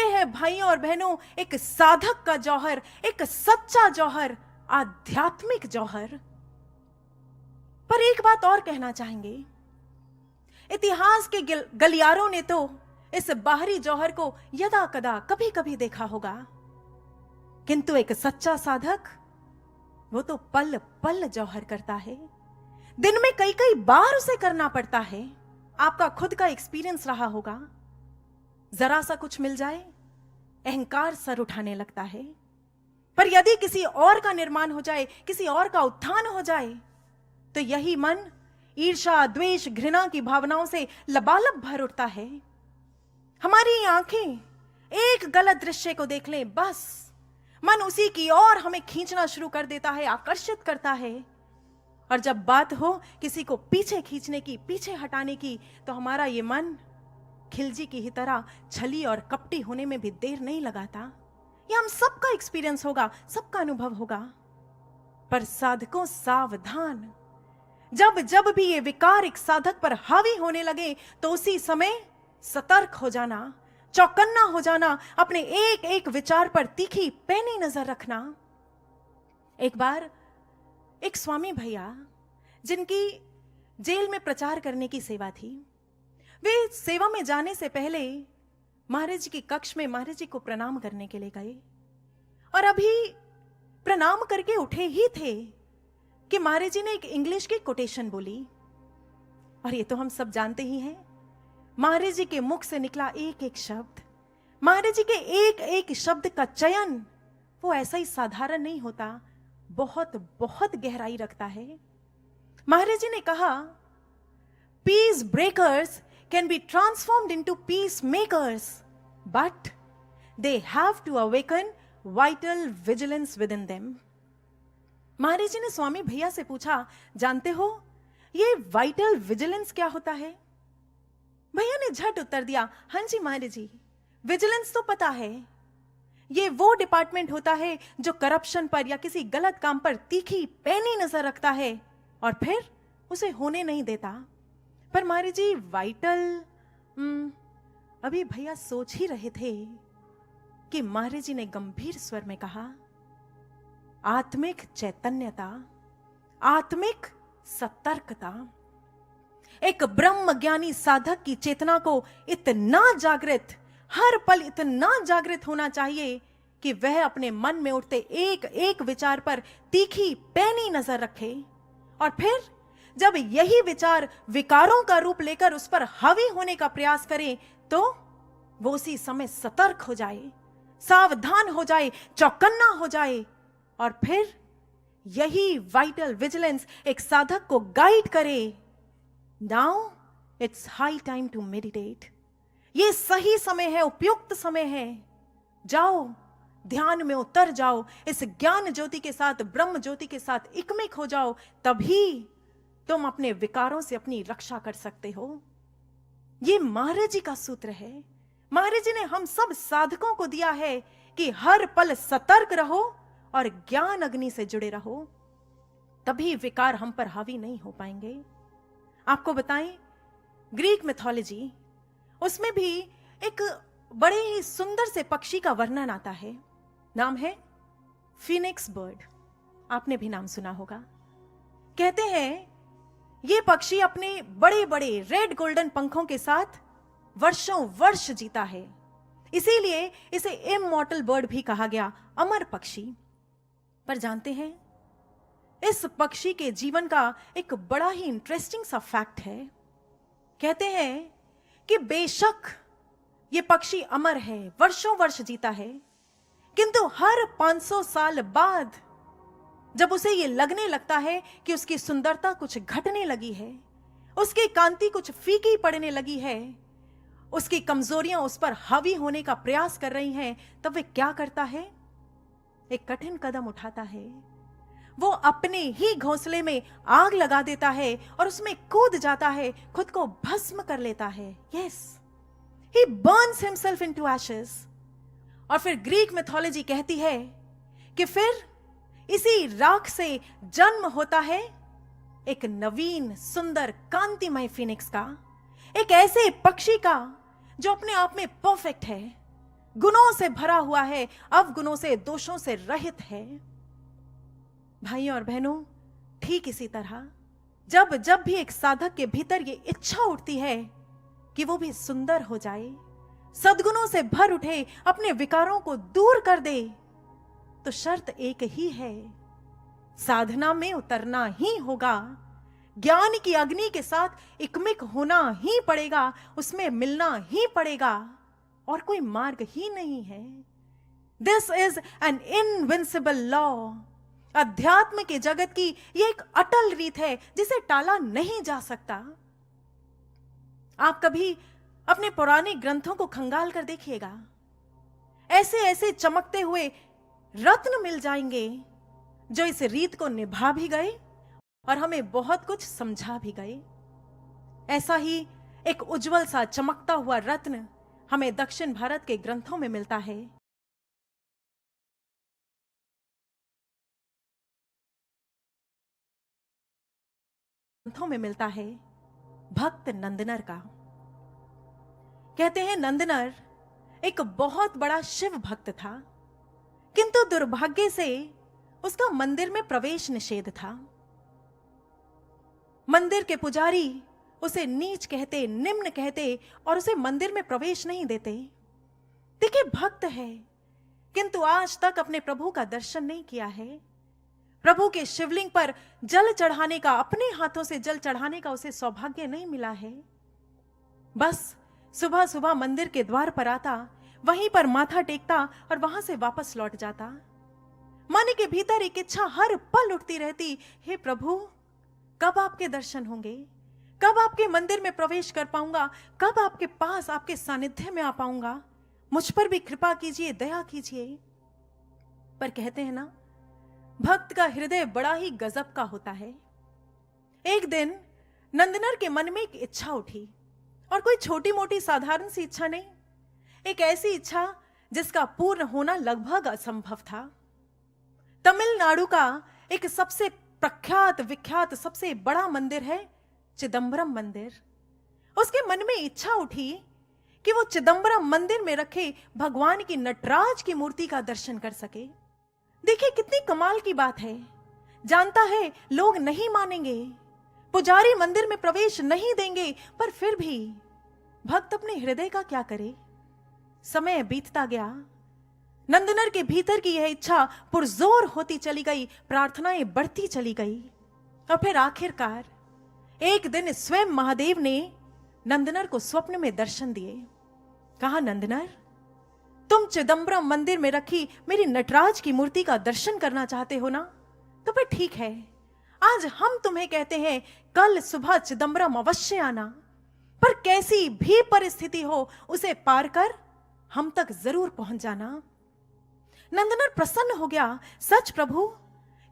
[SPEAKER 1] है भाइयों और बहनों एक साधक का जौहर, एक सच्चा जौहर, आध्यात्मिक जौहर। पर एक बात और कहना चाहेंगे, इतिहास के गलियारों ने तो इस बाहरी जौहर को यदा कदा कभी कभी देखा होगा, किंतु एक सच्चा साधक वो तो पल पल जौहर करता है, दिन में कई कई बार उसे करना पड़ता है। आपका खुद का एक्सपीरियंस रहा होगा, जरा सा कुछ मिल जाए अहंकार सर उठाने लगता है, पर यदि किसी और का निर्माण हो जाए, किसी और का उत्थान हो जाए, तो यही मन ईर्ष्या, द्वेष, घृणा की भावनाओं से लबालब भर उठता है। हमारी आंखें एक गलत दृश्य को देख लें, बस मन उसी की ओर हमें खींचना शुरू कर देता है, आकर्षित करता है। और जब बात हो किसी को पीछे खींचने की, पीछे हटाने की, तो हमारा ये मन खिलजी की ही तरह छली और कपटी होने में भी देर नहीं लगाता। ये हम सबका एक्सपीरियंस होगा, सबका अनुभव होगा। पर साधकों सावधान, जब जब भी ये विकार एक साधक पर हावी होने लगे तो उसी समय सतर्क हो जाना, चौकन्ना हो जाना, अपने एक एक विचार पर तीखी पैनी नजर रखना। एक बार एक स्वामी भैया, जिनकी जेल में प्रचार करने की सेवा थी, वे सेवा में जाने से पहले महाराज जी की कक्ष में महाराज जी को प्रणाम करने के लिए गए। और अभी प्रणाम करके उठे ही थे कि महाराज जी ने एक इंग्लिश की कोटेशन बोली। और ये तो हम सब जानते ही हैं, महाराज जी के मुख से निकला एक एक शब्द, महाराज जी के एक एक शब्द का चयन वो ऐसा ही साधारण नहीं होता, बहुत बहुत गहराई रखता है। महाराज जी ने कहा, peace breakers can be transformed into peace makers, but they have to awaken vital vigilance within them. Maharaj ji ने स्वामी भैया से पूछा, जानते हो ये वाइटल विजिलेंस क्या होता है? भैया ने झट उत्तर दिया, हां जी महाराज जी, विजिलेंस तो पता है, ये वो डिपार्टमेंट होता है जो करप्शन पर या किसी गलत काम पर तीखी पैनी नजर रखता है और फिर उसे होने नहीं देता। पर महाराज जी वाइटल, अभी भैया सोच ही रहे थे कि महाराज जी ने गंभीर स्वर में कहा, आत्मिक चैतन्यता, आत्मिक सतर्कता। एक ब्रह्म ज्ञानी साधक की चेतना को इतना जागृत, हर पल इतना जागृत होना चाहिए कि वह अपने मन में उठते एक एक विचार पर तीखी पैनी नजर रखे, और फिर जब यही विचार विकारों का रूप लेकर उस पर हावी होने का प्रयास करे तो वो उसी समय सतर्क हो जाए, सावधान हो जाए, चौकन्ना हो जाए, और फिर यही वाइटल विजिलेंस एक साधक को गाइड करे। Now it's high time to meditate. ये सही समय है, उपयुक्त समय है। जाओ, ध्यान में उतर जाओ, इस ज्ञान ज्योति के साथ, ब्रह्म ज्योति के साथ इकमिक हो जाओ, तभी तुम अपने विकारों से अपनी रक्षा कर सकते हो। ये महाराज जी का सूत्र है। महाराज जी ने हम सब साधकों को दिया है कि हर पल सतर्क रहो और ज्ञान अग्नि से जुड़े रहो, तभी विकार हम पर हावी नहीं हो पाएंगे। आपको बताएं, ग्रीक मिथोलॉजी, उसमें भी एक बड़े ही सुंदर से पक्षी का वर्णन आता है। नाम है फीनिक्स बर्ड। आपने भी नाम सुना होगा। कहते हैं ये पक्षी अपने बड़े बड़े रेड गोल्डन पंखों के साथ वर्षों वर्ष जीता है, इसीलिए इसे इमॉर्टल बर्ड भी कहा गया, अमर पक्षी। पर जानते हैं, इस पक्षी के जीवन का एक बड़ा ही इंटरेस्टिंग सा फैक्ट है। कहते हैं कि बेशक ये पक्षी अमर है, वर्षों वर्ष जीता है, किंतु हर 500 साल बाद जब उसे ये लगने लगता है कि उसकी सुंदरता कुछ घटने लगी है, उसकी कांति कुछ फीकी पड़ने लगी है, उसकी कमजोरियां उस पर हावी होने का प्रयास कर रही हैं, तब वह क्या करता है? एक कठिन कदम उठाता है। वो अपने ही घोंसले में आग लगा देता है और उसमें कूद जाता है, खुद को भस्म कर लेता है। Yes, he burns himself into ashes। और फिर ग्रीक मिथोलॉजी कहती है कि फिर इसी राख से जन्म होता है एक नवीन सुंदर कांतिमय फिनिक्स का, एक ऐसे पक्षी का जो अपने आप में परफेक्ट है, गुणों से भरा हुआ है, अवगुणों से, दोषों से रहित है। भाइयों और बहनों, ठीक इसी तरह जब जब भी एक साधक के भीतर ये इच्छा उठती है कि वो भी सुंदर हो जाए, सद्गुणों से भर उठे, अपने विकारों को दूर कर दे, तो शर्त एक ही है, साधना में उतरना ही होगा, ज्ञान की अग्नि के साथ इकमिक होना ही पड़ेगा, उसमें मिलना ही पड़ेगा, और कोई मार्ग ही नहीं है। This is an invincible law. अध्यात्म के जगत की यह एक अटल रीत है जिसे टाला नहीं जा सकता। आप कभी अपने पुराने ग्रंथों को खंगाल कर देखिएगा, ऐसे ऐसे चमकते हुए रत्न मिल जाएंगे जो इस रीत को निभा भी गए और हमें बहुत कुछ समझा भी गए। ऐसा ही एक उज्जवल सा चमकता हुआ रत्न हमें दक्षिण भारत के ग्रंथों में मिलता है। ग्रंथों में मिलता है भक्त नंदनर का। कहते हैं नंदनर एक बहुत बड़ा शिव भक्त था, किंतु दुर्भाग्य से उसका मंदिर में प्रवेश निषेध था। मंदिर के पुजारी उसे नीच कहते, निम्न कहते और उसे मंदिर में प्रवेश नहीं देते। देखिए, भक्त है किंतु आज तक अपने प्रभु का दर्शन नहीं किया है। प्रभु के शिवलिंग पर जल चढ़ाने का, अपने हाथों से जल चढ़ाने का उसे सौभाग्य नहीं मिला है। बस सुबह सुबह मंदिर के द्वार पर आता, वहीं पर माथा टेकता और वहां से वापस लौट जाता। मन के भीतर एक इच्छा हर पल उठती रहती, हे प्रभु, कब आपके दर्शन होंगे, कब आपके मंदिर में प्रवेश कर पाऊंगा, कब आपके पास, आपके सानिध्य में आ पाऊंगा, मुझ पर भी कृपा कीजिए, दया कीजिए। पर कहते हैं ना, भक्त का हृदय बड़ा ही गजब का होता है। एक दिन नंदनर के मन में एक इच्छा उठी, और कोई छोटी मोटी साधारण सी इच्छा नहीं, एक ऐसी इच्छा जिसका पूर्ण होना लगभग असंभव था। तमिलनाडु का एक सबसे प्रख्यात विख्यात सबसे बड़ा मंदिर है चिदंबरम मंदिर। उसके मन में इच्छा उठी कि वो चिदंबरम मंदिर में रखे भगवान की नटराज की मूर्ति का दर्शन कर सके। देखिए कितनी कमाल की बात है। जानता है लोग नहीं मानेंगे, पुजारी मंदिर में प्रवेश नहीं देंगे, पर फिर भी भक्त अपने हृदय का क्या करे। समय बीतता गया, नंदनर के भीतर की यह इच्छा पुरजोर होती चली गई, प्रार्थनाएं बढ़ती चली गई, और फिर आखिरकार एक दिन स्वयं महादेव ने नंदनर को स्वप्न में दर्शन दिए। कहा, नंदनर, तुम चिदंबरम मंदिर में रखी मेरी नटराज की मूर्ति का दर्शन करना चाहते हो ना, तो फिर ठीक है, आज हम तुम्हें कहते हैं कल सुबह चिदंबरम अवश्य आना, पर कैसी भी परिस्थिति हो उसे पार कर हम तक जरूर पहुंच जाना। नंदनर प्रसन्न हो गया, सच प्रभु,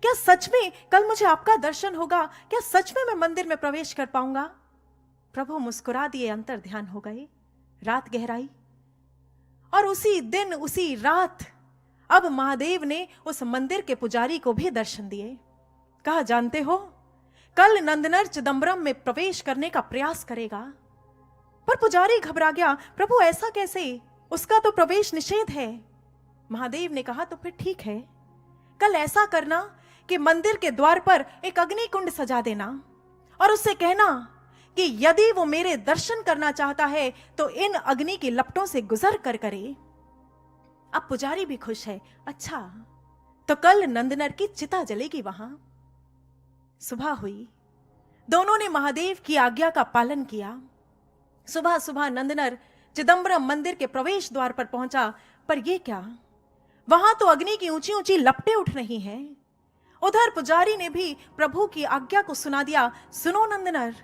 [SPEAKER 1] क्या सच में कल मुझे आपका दर्शन होगा? क्या सच में मैं मंदिर में प्रवेश कर पाऊंगा? प्रभु मुस्कुरा दिए, अंतर ध्यान हो गए। रात गहराई और उसी दिन उसी रात अब महादेव ने उस मंदिर के पुजारी को भी दर्शन दिए। कहा, जानते हो, कल नंदनर चिदंबरम में प्रवेश करने का प्रयास करेगा। पर पुजारी घबरा गया, प्रभु ऐसा कैसे, उसका तो प्रवेश निषेध है। महादेव ने कहा, तो फिर ठीक है, कल ऐसा करना कि मंदिर के द्वार पर एक अग्नि कुंड सजा देना और उससे कहना कि यदि वो मेरे दर्शन करना चाहता है तो इन अग्नि की लपटों से गुजर कर करे। अब पुजारी भी खुश है। अच्छा, तो कल नंदनर की चिता जलेगी वहां। सुबह हुई, दोनों ने महादेव की आज्ञा का पालन किया। सुबह सुबह नंदनर चिदंबरम मंदिर के प्रवेश द्वार पर पहुंचा, पर यह क्या, वहां तो अग्नि की ऊंची ऊंची लपटें उठ रही हैं। उधर पुजारी ने भी प्रभु की आज्ञा को सुना दिया, सुनो नंदनर,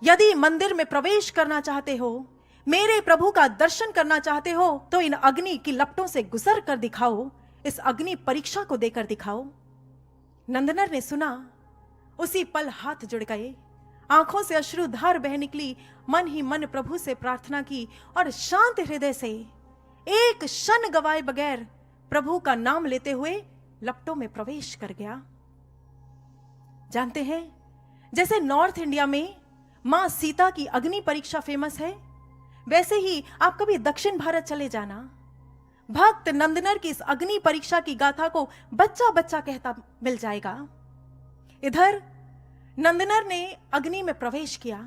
[SPEAKER 1] यदि मंदिर में प्रवेश करना चाहते हो, मेरे प्रभु का दर्शन करना चाहते हो, तो इन अग्नि की लपटों से गुजर कर दिखाओ, इस अग्नि परीक्षा को देकर दिखाओ। नंदनर ने सुना, उसी पल हाथ जुड़ गए, आंखों से अश्रुधार बह निकली, मन ही मन प्रभु से प्रार्थना की और शांत हृदय से एक क्षण गवाए बगैर प्रभु का नाम लेते हुए लपटों में प्रवेश कर गया। जानते हैं, जैसे नॉर्थ इंडिया में मां सीता की अग्नि परीक्षा फेमस है, वैसे ही आप कभी दक्षिण भारत चले जाना, भक्त नंदनर की इस अग्नि परीक्षा की गाथा को बच्चा बच्चा कहता मिल जाएगा। इधर नंदनर ने अग्नि में प्रवेश किया,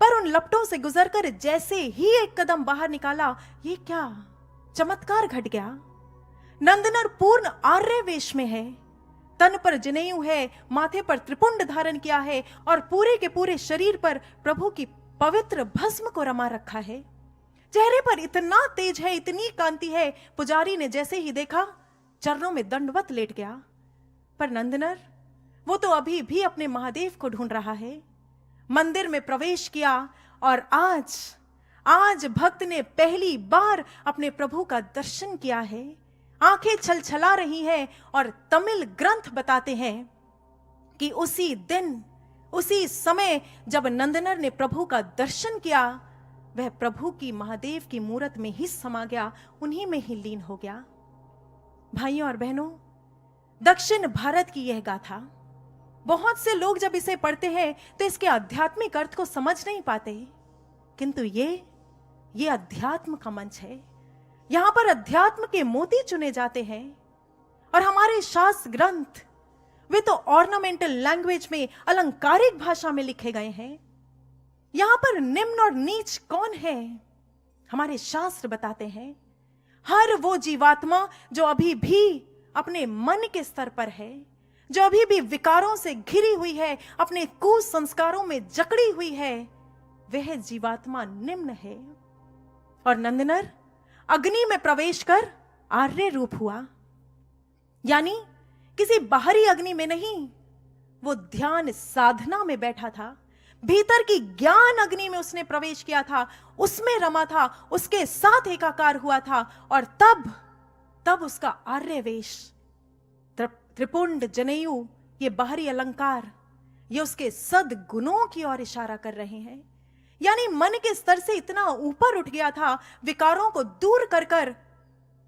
[SPEAKER 1] पर उन लपटों से गुजरकर जैसे ही एक कदम बाहर निकाला, ये क्या चमत्कार घट गया। नंदनर पूर्ण आर्य वेश में है, तन पर जनेऊ है, माथे पर त्रिपुंड धारण किया है और पूरे के पूरे शरीर पर प्रभु की पवित्र भस्म को रमा रखा है। चेहरे पर इतना तेज है, इतनी कांति है, पुजारी ने जैसे ही देखा चरणों में दंडवत लेट गया। पर नंदनर, वो तो अभी भी अपने महादेव को ढूंढ रहा है। मंदिर में प्रवेश किया और आज आज भक्त ने पहली बार अपने प्रभु का दर्शन किया है। आंखें छलछला रही हैं और तमिल ग्रंथ बताते हैं कि उसी दिन, उसी समय जब नंदनर ने प्रभु का दर्शन किया, वह प्रभु की महादेव की मूरत में ही समा गया, उन्हीं में ही लीन हो गया। भाइयों और बहनों, दक्षिण भारत की यह गाथा, बहुत से लोग जब इसे पढ़ते हैं तो इसके आध्यात्मिक अर्थ को समझ नहीं पाते, किंतु ये अध्यात्म का मंच है। यहां पर अध्यात्म के मोती चुने जाते हैं और हमारे शास्त्र ग्रंथ वे तो ऑर्नामेंटल लैंग्वेज में, अलंकारिक भाषा में लिखे गए हैं। यहां पर निम्न और नीच कौन है? हमारे शास्त्र बताते हैं हर वो जीवात्मा जो अभी भी अपने मन के स्तर पर है, जो अभी भी विकारों से घिरी हुई है, अपने कुसंस्कारों में जकड़ी हुई है, वह जीवात्मा निम्न है। और नंदनर अग्नि में प्रवेश कर आर्य रूप हुआ, यानी किसी बाहरी अग्नि में नहीं, वो ध्यान साधना में बैठा था। भीतर की ज्ञान अग्नि में उसने प्रवेश किया था, उसमें रमा था, उसके साथ एकाकार हुआ था। और तब उसका आर्य वेश, त्रिपुंड, जनेयू, ये बाहरी अलंकार, ये उसके सद्गुणों की ओर इशारा कर रहे हैं। यानी मन के स्तर से इतना ऊपर उठ गया था, विकारों को दूर कर कर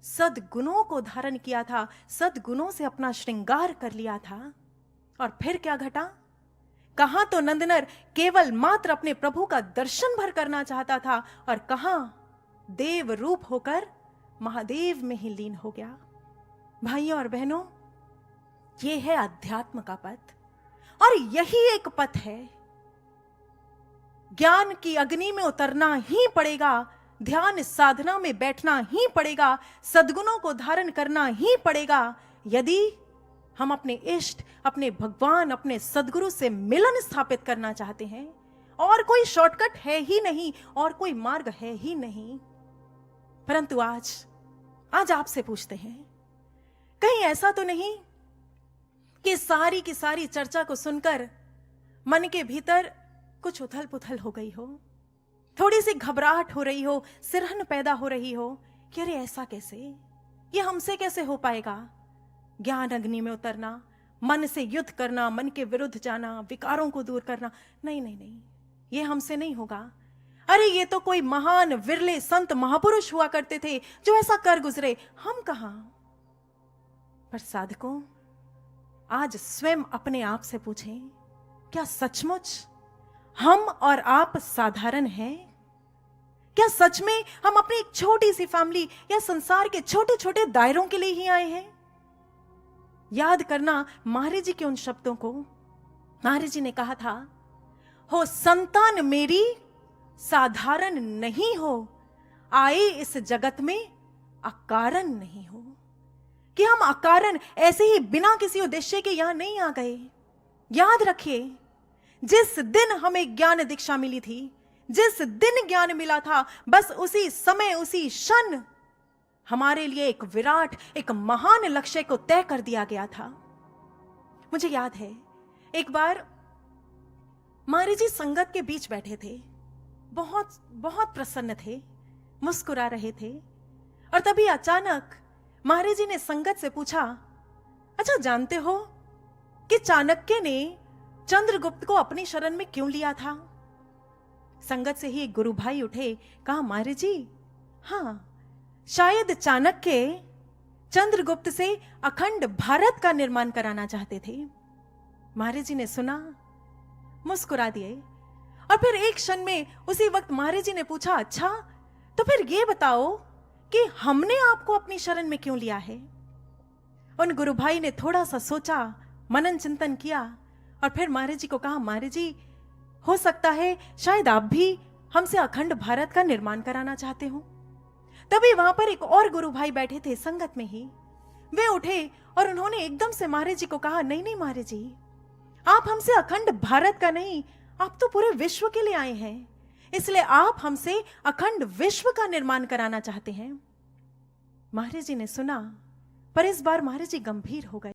[SPEAKER 1] सद्गुणों को धारण किया था, सद्गुणों से अपना श्रृंगार कर लिया था। और फिर क्या घटा? कहां तो नंदनर केवल मात्र अपने प्रभु का दर्शन भर करना चाहता था, और कहां देव रूप होकर महादेव में ही लीन हो गया। भाइयों और बहनों, यह है अध्यात्म का पथ, और यही एक पथ है। ज्ञान की अग्नि में उतरना ही पड़ेगा, ध्यान साधना में बैठना ही पड़ेगा, सद्गुणों को धारण करना ही पड़ेगा, यदि हम अपने इष्ट, अपने भगवान, अपने सद्गुरु से मिलन स्थापित करना चाहते हैं। और कोई शॉर्टकट है ही नहीं, और कोई मार्ग है ही नहीं। परंतु आज आपसे पूछते हैं, कहीं ऐसा तो नहीं कि सारी की सारी चर्चा को सुनकर मन के भीतर कुछ उथल पुथल हो गई हो, थोड़ी सी घबराहट हो रही हो, सिरहन पैदा हो रही हो कि अरे ऐसा कैसे, ये हमसे कैसे हो पाएगा? ज्ञान अग्नि में उतरना, मन से युद्ध करना, मन के विरुद्ध जाना, विकारों को दूर करना, नहीं, ये हमसे नहीं होगा। अरे ये तो कोई महान विरले संत महापुरुष हुआ करते थे जो ऐसा कर गुजरे, हम कहां? पर साधकों, आज स्वयं अपने आप से पूछें, क्या सचमुच हम और आप साधारण हैं? क्या सच में हम अपनी एक छोटी सी फैमिली या संसार के छोटे छोटे दायरों के लिए ही आए हैं? याद करना महाराज जी के उन शब्दों को। महाराज जी ने कहा था, हो संतान मेरी साधारण नहीं हो, आए इस जगत में अकारण नहीं हो। कि हम अकारण ऐसे ही बिना किसी उद्देश्य के यहां नहीं आ गए। याद रखिए, जिस दिन हमें ज्ञान दीक्षा मिली थी, जिस दिन ज्ञान मिला था, बस उसी समय, उसी क्षण हमारे लिए एक विराट, एक महान लक्ष्य को तय कर दिया गया था। मुझे याद है, एक बार महाराज जी संगत के बीच बैठे थे, बहुत बहुत प्रसन्न थे, मुस्कुरा रहे थे, और तभी अचानक महाराज जी ने संगत से पूछा, अच्छा जानते हो कि चाणक्य ने चंद्रगुप्त को अपनी शरण में क्यों लिया था? संगत से ही एक गुरु भाई उठे, कहा, महाराज जी, हां, शायद चाणक्य चंद्रगुप्त से अखंड भारत का निर्माण कराना चाहते थे। महाराज जी ने सुना, मुस्कुरा दिए, और फिर एक क्षण में उसी वक्त महाराज जी ने पूछा, अच्छा तो फिर ये बताओ कि हमने आपको अपनी शरण में क्यों लिया है? उन गुरु भाई ने थोड़ा सा सोचा, मनन चिंतन किया, और फिर महाराज जी को कहा, महाराज जी, हो सकता है शायद आप भी हमसे अखंड भारत का निर्माण कराना चाहते हो। तभी वहां पर एक और गुरु भाई बैठे थे संगत में ही, वे उठे और उन्होंने एकदम से महाराज जी को कहा, नहीं महाराज जी, आप हमसे अखंड भारत का नहीं, आप तो पूरे विश्व के लिए आए हैं, इसलिए आप हमसे अखंड विश्व का निर्माण कराना चाहते हैं। महाराज जी ने सुना, पर इस बार महाराज जी गंभीर हो गए,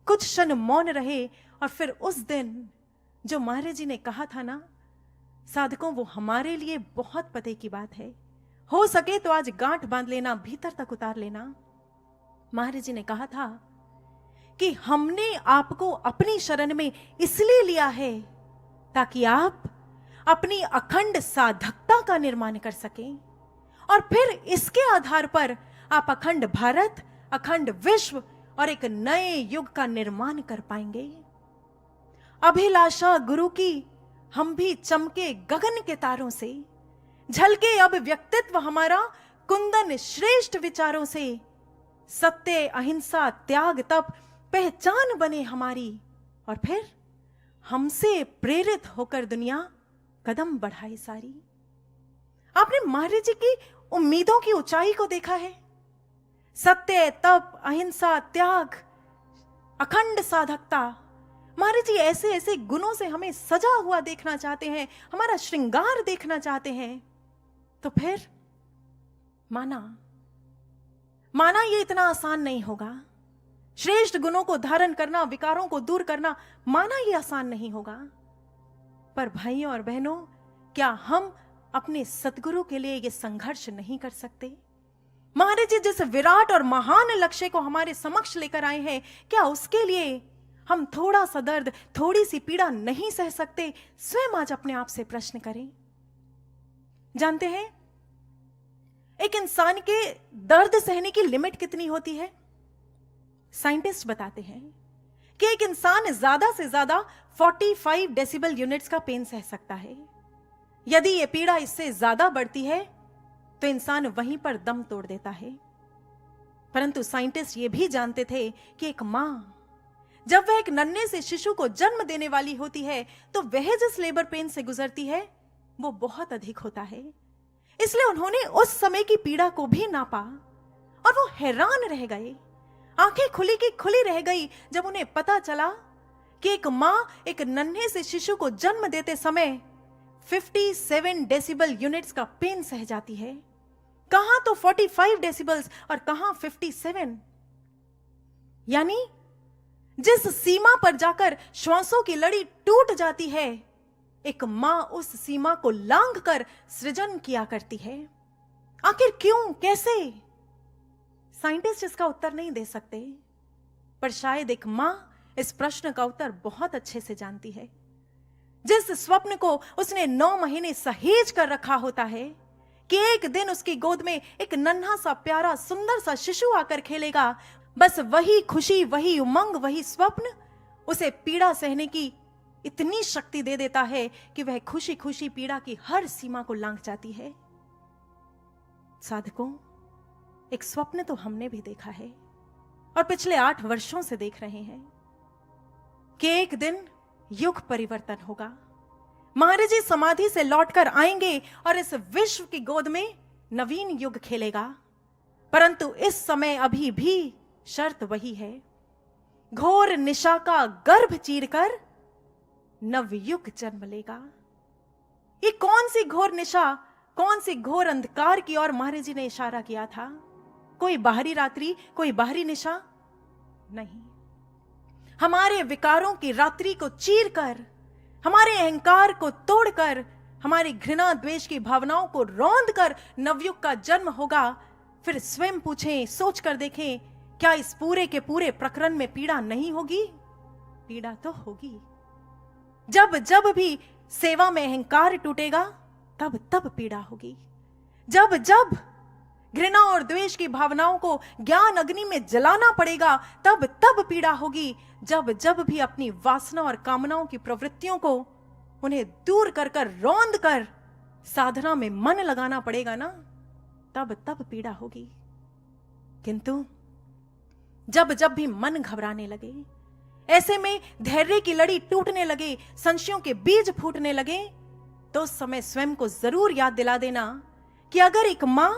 [SPEAKER 1] कुछ क्षण मौन रहे, और फिर उस दिन जो महाराज जी ने कहा था ना, साधकों, वो हमारे लिए बहुत पते की बात है। हो सके तो आज गांठ बांध लेना, भीतर तक उतार लेना। महाराज जी ने कहा था कि हमने आपको अपनी शरण में इसलिए लिया है ताकि आप अपनी अखंड साधकता का निर्माण कर सकें, और फिर इसके आधार पर आप अखंड भारत, अखंड विश्व और एक नए युग का निर्माण कर पाएंगे। अभिलाषा गुरु की हम भी चमके गगन के तारों से, झलके अब व्यक्तित्व हमारा कुंदन श्रेष्ठ विचारों से, सत्य अहिंसा त्याग तप पहचान बने हमारी, और फिर हमसे प्रेरित होकर दुनिया कदम बढ़ाए सारी। आपने महाराज जी की उम्मीदों की ऊंचाई को देखा है। सत्य तप अहिंसा त्याग अखंड साधकता। महाराज जी ऐसे ऐसे गुणों से हमें सजा हुआ देखना चाहते हैं, हमारा श्रृंगार देखना चाहते हैं। तो फिर माना ये इतना आसान नहीं होगा। श्रेष्ठ गुणों को धारण करना, विकारों को दूर करना, माना ये आसान नहीं होगा। पर भाइयों और बहनों, क्या हम अपने सतगुरु के लिए ये संघर्ष नहीं कर सकते? महाराज जी जिस विराट और महान लक्ष्य को हमारे समक्ष लेकर आए हैं, क्या उसके लिए हम थोड़ा सा दर्द, थोड़ी सी पीड़ा नहीं सह सकते? स्वयं आज अपने आप से प्रश्न करें। जानते हैं एक इंसान के दर्द सहने की लिमिट कितनी होती है? साइंटिस्ट बताते हैं कि एक इंसान ज्यादा से ज्यादा 45 डेसिबल यूनिट्स का पेन सह सकता है। यदि यह पीड़ा इससे ज्यादा बढ़ती है तो इंसान वहीं पर दम तोड़ देता है। परंतु साइंटिस्ट यह भी जानते थे कि एक मां जब वह एक नन्हे से शिशु को जन्म देने वाली होती है तो वह जिस लेबर पेन से गुजरती है वो बहुत अधिक होता है। इसलिए उन्होंने उस समय की पीड़ा को भी नापा और वो हैरान रह गए, आंखें खुली की खुली रह गई जब उन्हें पता चला कि एक मां एक नन्हे से शिशु को जन्म देते समय 57 डेसिबल यूनिट्स का पेन सह जाती है। कहां तो 45 डेसिबल्स और कहां 57। यानी जिस सीमा पर जाकर श्वासों की लड़ी टूट जाती है, एक मां उस सीमा को लांघकर सृजन किया करती है। आखिर क्यों, कैसे? साइंटिस्ट इसका उत्तर नहीं दे सकते, पर शायद एक मां इस प्रश्न का उत्तर बहुत अच्छे से जानती है। जिस स्वप्न को उसने 9 महीने सहेज कर रखा होता है कि एक दिन उसकी गोद में एक नन्हा सा प्यारा सुंदर सा शिशु आकर खेलेगा, बस वही खुशी, वही उमंग, वही स्वप्न उसे पीड़ा सहने की इतनी शक्ति दे देता है कि वह खुशी खुशी पीड़ा की हर सीमा को लांघ जाती है। साधकों, एक स्वप्न तो हमने भी देखा है और पिछले 8 वर्षों से देख रहे हैं कि एक दिन युग परिवर्तन होगा। महाराज जी समाधि से लौटकर आएंगे और इस विश्व की गोद में नवीन युग खेलेगा। परंतु इस समय अभी भी शर्त वही है, घोर निशा का गर्भ चीरकर नवयुग जन्म लेगा। ये कौन सी घोर निशा, कौन सी घोर अंधकार की ओर महाराज जी ने इशारा किया था? कोई बाहरी रात्रि, कोई बाहरी निशा नहीं। हमारे विकारों की रात्रि को चीरकर, हमारे अहंकार को तोड़कर, हमारी घृणा द्वेष की भावनाओं को रौंदकर नवयुग का जन्म होगा। फिर स्वयं पूछें, सोच कर देखें, क्या इस पूरे के पूरे प्रकरण में पीड़ा नहीं होगी? पीड़ा तो होगी। जब जब भी सेवा में अहंकार टूटेगा तब तब पीड़ा होगी। जब जब घृणा और द्वेष की भावनाओं को ज्ञान अग्नि में जलाना पड़ेगा तब तब पीड़ा होगी। जब जब भी अपनी वासना और कामनाओं की प्रवृत्तियों को, उन्हें दूर कर कर रौंद कर साधना में मन लगाना पड़ेगा ना, तब तब पीड़ा होगी। किंतु जब जब भी मन घबराने लगे, ऐसे में धैर्य की लड़ी टूटने लगे, संशयों के बीज फूटने लगे, तो उस समय स्वयं को जरूर याद दिला देना कि अगर एक मां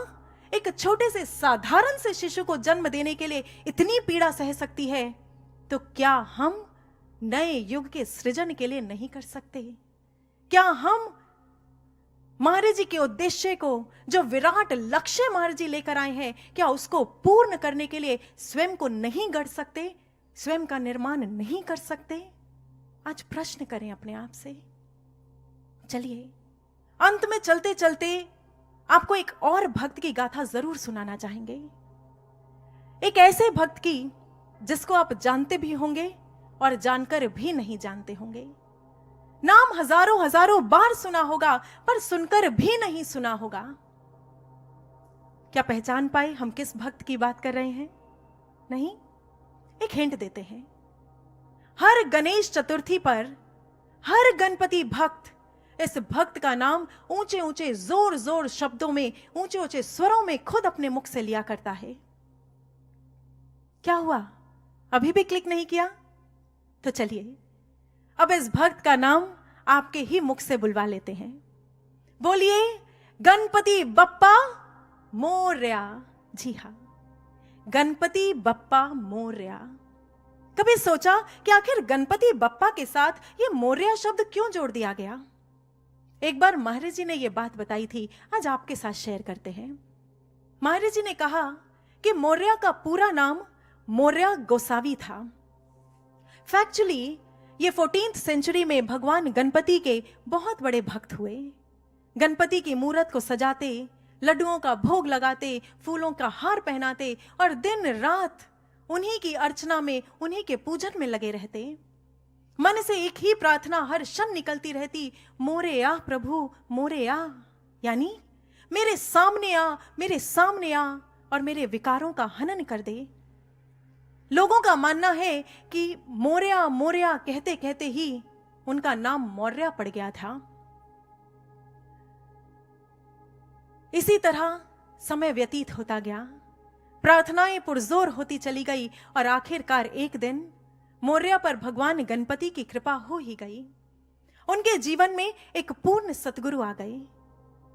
[SPEAKER 1] एक छोटे से साधारण से शिशु को जन्म देने के लिए इतनी पीड़ा सह सकती है, तो क्या हम नए युग के सृजन के लिए नहीं कर सकते? क्या हम महाराज जी के उद्देश्य को, जो विराट लक्ष्य महाराज जी लेकर आए हैं, क्या उसको पूर्ण करने के लिए स्वयं को नहीं गढ़ सकते, स्वयं का निर्माण नहीं कर सकते? आज प्रश्न करें अपने आप से। चलिए अंत में चलते चलते आपको एक और भक्त की गाथा जरूर सुनाना चाहेंगे। एक ऐसे भक्त की जिसको आप जानते भी होंगे और जानकर भी नहीं जानते होंगे। नाम हजारों हजारों बार सुना होगा पर सुनकर भी नहीं सुना होगा। क्या पहचान पाए हम किस भक्त की बात कर रहे हैं? नहीं? एक हिंट देते हैं। हर गणेश चतुर्थी पर हर गणपति भक्त इस भक्त का नाम ऊंचे ऊंचे जोर जोर शब्दों में, ऊंचे ऊंचे स्वरों में खुद अपने मुख से लिया करता है। क्या हुआ? अभी भी क्लिक नहीं किया? तो चलिए अब इस भक्त का नाम आपके ही मुख से बुलवा लेते हैं। बोलिए गणपति बप्पा मोरया। जी हां, गणपति बप्पा मोरया। कभी सोचा कि आखिर गणपति बप्पा के साथ ये मोरया शब्द क्यों जोड़ दिया गया? एक बार महाराज जी ने यह बात बताई थी, आज आपके साथ शेयर करते हैं। महाराज जी ने कहा कि मोरया का पूरा नाम मोरया गोसावी था। फैक्चुअली ये 14th सेंचुरी में भगवान गणपति के बहुत बड़े भक्त हुए। गणपति की मूर्त को सजाते, लड्डुओं का भोग लगाते, फूलों का हार पहनाते और दिन रात उन्हीं की अर्चना में, उन्हीं के पूजन में लगे रहते। मन से एक ही प्रार्थना हर क्षण निकलती रहती, मोरे आ प्रभु मोरे आ, यानी मेरे सामने आ, मेरे सामने आ और मेरे विकारों का हनन कर दे। लोगों का मानना है कि मोरया मोरया कहते कहते ही उनका नाम मौर्या पड़ गया था। इसी तरह समय व्यतीत होता गया, प्रार्थनाएं पुरजोर होती चली गई और आखिरकार एक दिन मौर्या पर भगवान गणपति की कृपा हो ही गई। उनके जीवन में एक पूर्ण सतगुरु आ गए।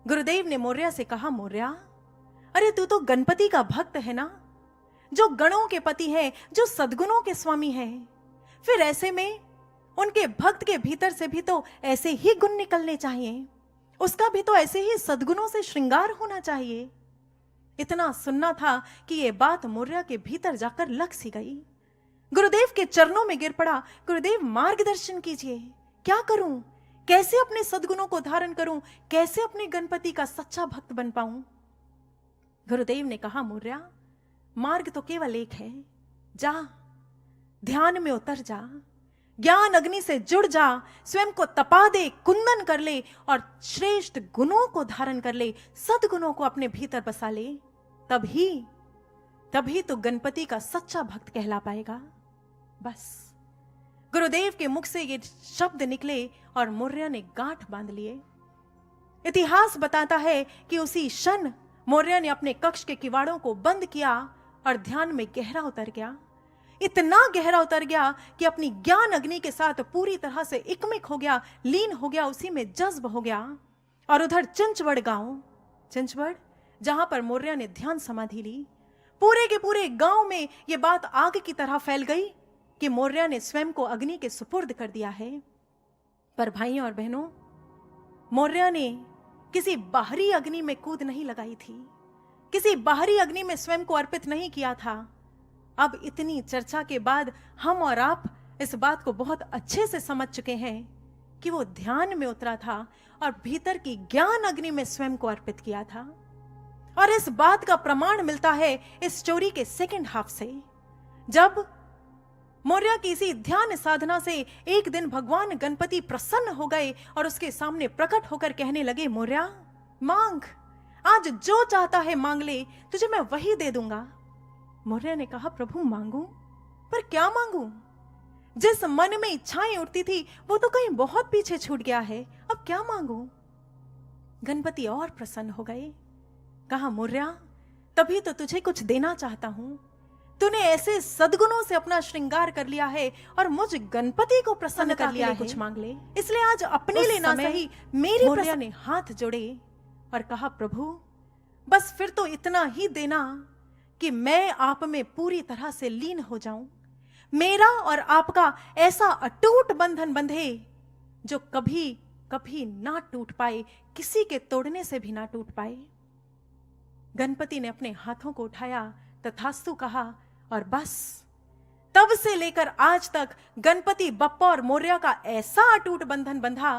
[SPEAKER 1] गुरुदेव ने मौर्या से कहा, मौर्या अरे तू तो गणपति का भक्त है ना, जो गणों के पति है, जो सद्गुणों के स्वामी है। फिर ऐसे में उनके भक्त के भीतर से भी तो ऐसे ही गुण निकलने चाहिए, उसका भी तो ऐसे ही सद्गुणों से श्रृंगार होना चाहिए। इतना सुनना था कि यह बात मौर्या के भीतर जाकर लग सी गई। गुरुदेव के चरणों में गिर पड़ा, गुरुदेव मार्गदर्शन कीजिए, क्या करूं, कैसे अपने सद्गुणों को धारण करूं, कैसे अपने गणपति का सच्चा भक्त बन पाऊं। गुरुदेव ने कहा, मौर्या मार्ग तो केवल एक है, जा ध्यान में उतर जा, ज्ञान अग्नि से जुड़ जा, स्वयं को तपा दे, कुंदन कर ले और श्रेष्ठ गुणों को धारण कर ले, सद्गुणों को अपने भीतर बसा ले, तभी तो गणपति का सच्चा भक्त कहला पाएगा। बस गुरुदेव के मुख से ये शब्द निकले और मौर्या ने गांठ बांध लिए। इतिहास बताता है कि उसी क्षण मौर्या ने अपने कक्ष के किवाड़ों को बंद किया और ध्यान में गहरा उतर गया। इतना गहरा उतर गया कि अपनी ज्ञान अग्नि के साथ पूरी तरह से इकमिक हो गया, लीन हो गया, उसी में जज्ब हो गया। और उधर चिंचवड़ गांव, चिंचवड़ जहां पर मौर्या ने ध्यान समाधि ली, पूरे के पूरे गांव में यह बात आग की तरह फैल गई कि मौर्या ने स्वयं को अग्नि के सुपुर्द कर दिया है। पर भाइयों और बहनों, मौर्या ने किसी बाहरी अग्नि में कूद नहीं लगाई थी, किसी बाहरी अग्नि में स्वयं को अर्पित नहीं किया था। अब इतनी चर्चा के बाद हम और आप इस बात को बहुत अच्छे से समझ चुके हैं कि वो ध्यान में उतरा था और भीतर की ज्ञान अग्नि में स्वयं को अर्पित किया था। और इस बात का प्रमाण मिलता है इस स्टोरी के सेकंड हाफ से, जब मौर्या की इसी ध्यान साधना से एक दिन भगवान गणपति प्रसन्न हो गए और उसके सामने प्रकट होकर कहने लगे, मौर्या मांग, आज जो चाहता है मांग ले, तुझे मैं वही दे दूंगा। मौर्या ने कहा, प्रभु मांगू, पर क्या मांगू? जिस मन में इच्छाएं उठती थी वो तो कहीं बहुत पीछे छूट गया है, अब क्या मांगू? गणपति और प्रसन्न हो गए, कहा, मौर्या तभी तो तुझे कुछ देना चाहता हूं। तूने ऐसे सद्गुणों से अपना श्रृंगार कर लिया है और मुझ गणपति को प्रसन्न कर लिया है, कुछ मांग ले, इसलिए आज अपने लिए ना सही मेरी। मौर्या ने हाथ जोड़े और कहा, प्रभु बस फिर तो इतना ही देना कि मैं आप में पूरी तरह से लीन हो जाऊं, मेरा और आपका ऐसा अटूट बंधन बंधे जो कभी कभी ना टूट पाए, किसी के तोड़ने से भी ना टूट पाए। गणपति ने अपने हाथों को उठाया, तथास्तु कहा, और बस तब से लेकर आज तक गणपति बप्पा और मौर्या का ऐसा अटूट बंधन बंधा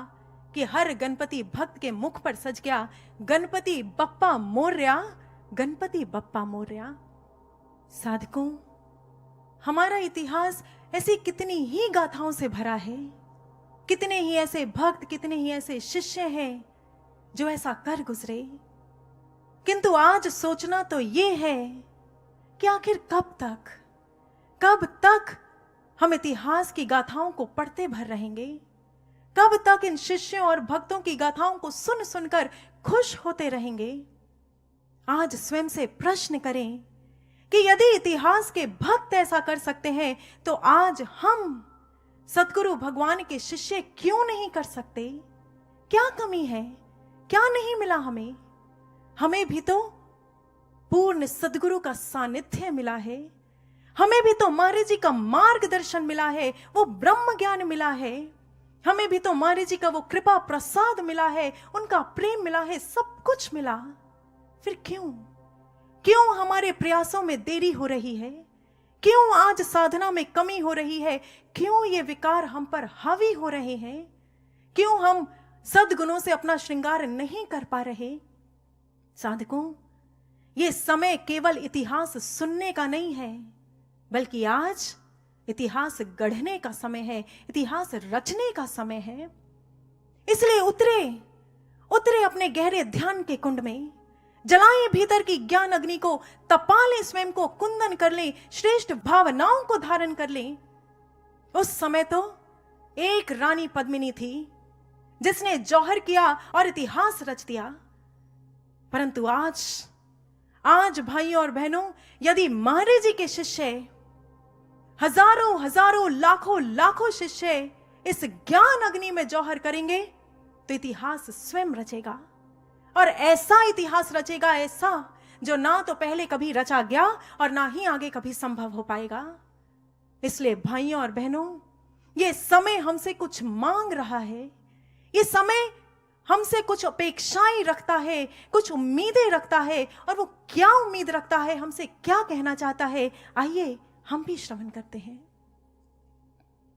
[SPEAKER 1] कि हर गणपति भक्त के मुख पर सज गया, गणपति बप्पा मोरया, गणपति बप्पा मोरया। साधकों, हमारा इतिहास ऐसी कितनी ही गाथाओं से भरा है, कितने ही ऐसे भक्त, कितने ही ऐसे शिष्य हैं जो ऐसा कर गुजरे। किंतु आज सोचना तो ये है कि आखिर कब तक हम इतिहास की गाथाओं को पढ़ते भर रहेंगे? कब तक इन शिष्यों और भक्तों की गाथाओं को सुन सुनकर खुश होते रहेंगे? आज स्वयं से प्रश्न करें कि यदि इतिहास के भक्त ऐसा कर सकते हैं तो आज हम सद्गुरु भगवान के शिष्य क्यों नहीं कर सकते? क्या कमी है? क्या नहीं मिला हमें? हमें भी तो पूर्ण सद्गुरु का सानिध्य मिला है, हमें भी तो महाराज जी का मार्गदर्शन मिला है, वो ब्रह्म ज्ञान मिला है, हमें भी तो महाराज जी का वो कृपा प्रसाद मिला है, उनका प्रेम मिला है, सब कुछ मिला। फिर क्यों हमारे प्रयासों में देरी हो रही है? क्यों आज साधना में कमी हो रही है? क्यों ये विकार हम पर हावी हो रहे हैं? क्यों हम सद्गुणों से अपना श्रृंगार नहीं कर पा रहे? साधकों, ये समय केवल इतिहास सुनने का नहीं है, बल्कि आज इतिहास गढ़ने का समय है, इतिहास रचने का समय है। इसलिए उतरे अपने गहरे ध्यान के कुंड में, जलाएं भीतर की ज्ञान अग्नि को, तपा लें स्वयं को, कुंदन कर लें, श्रेष्ठ भावनाओं को धारण कर लें। उस समय तो एक रानी पद्मिनी थी जिसने जौहर किया और इतिहास रच दिया। परंतु आज भाइयों और बहनों, यदि महाराज जी के शिष्य, हजारों लाखों शिष्य इस ज्ञान अग्नि में जौहर करेंगे तो इतिहास स्वयं रचेगा, और ऐसा इतिहास रचेगा, ऐसा जो ना तो पहले कभी रचा गया और ना ही आगे कभी संभव हो पाएगा। इसलिए भाइयों और बहनों, ये समय हमसे कुछ मांग रहा है, ये समय हमसे कुछ अपेक्षाएं रखता है, कुछ उम्मीदें रखता है, और वो क्या उम्मीद रखता है, हमसे क्या कहना चाहता है, आइए हम भी श्रवण करते हैं।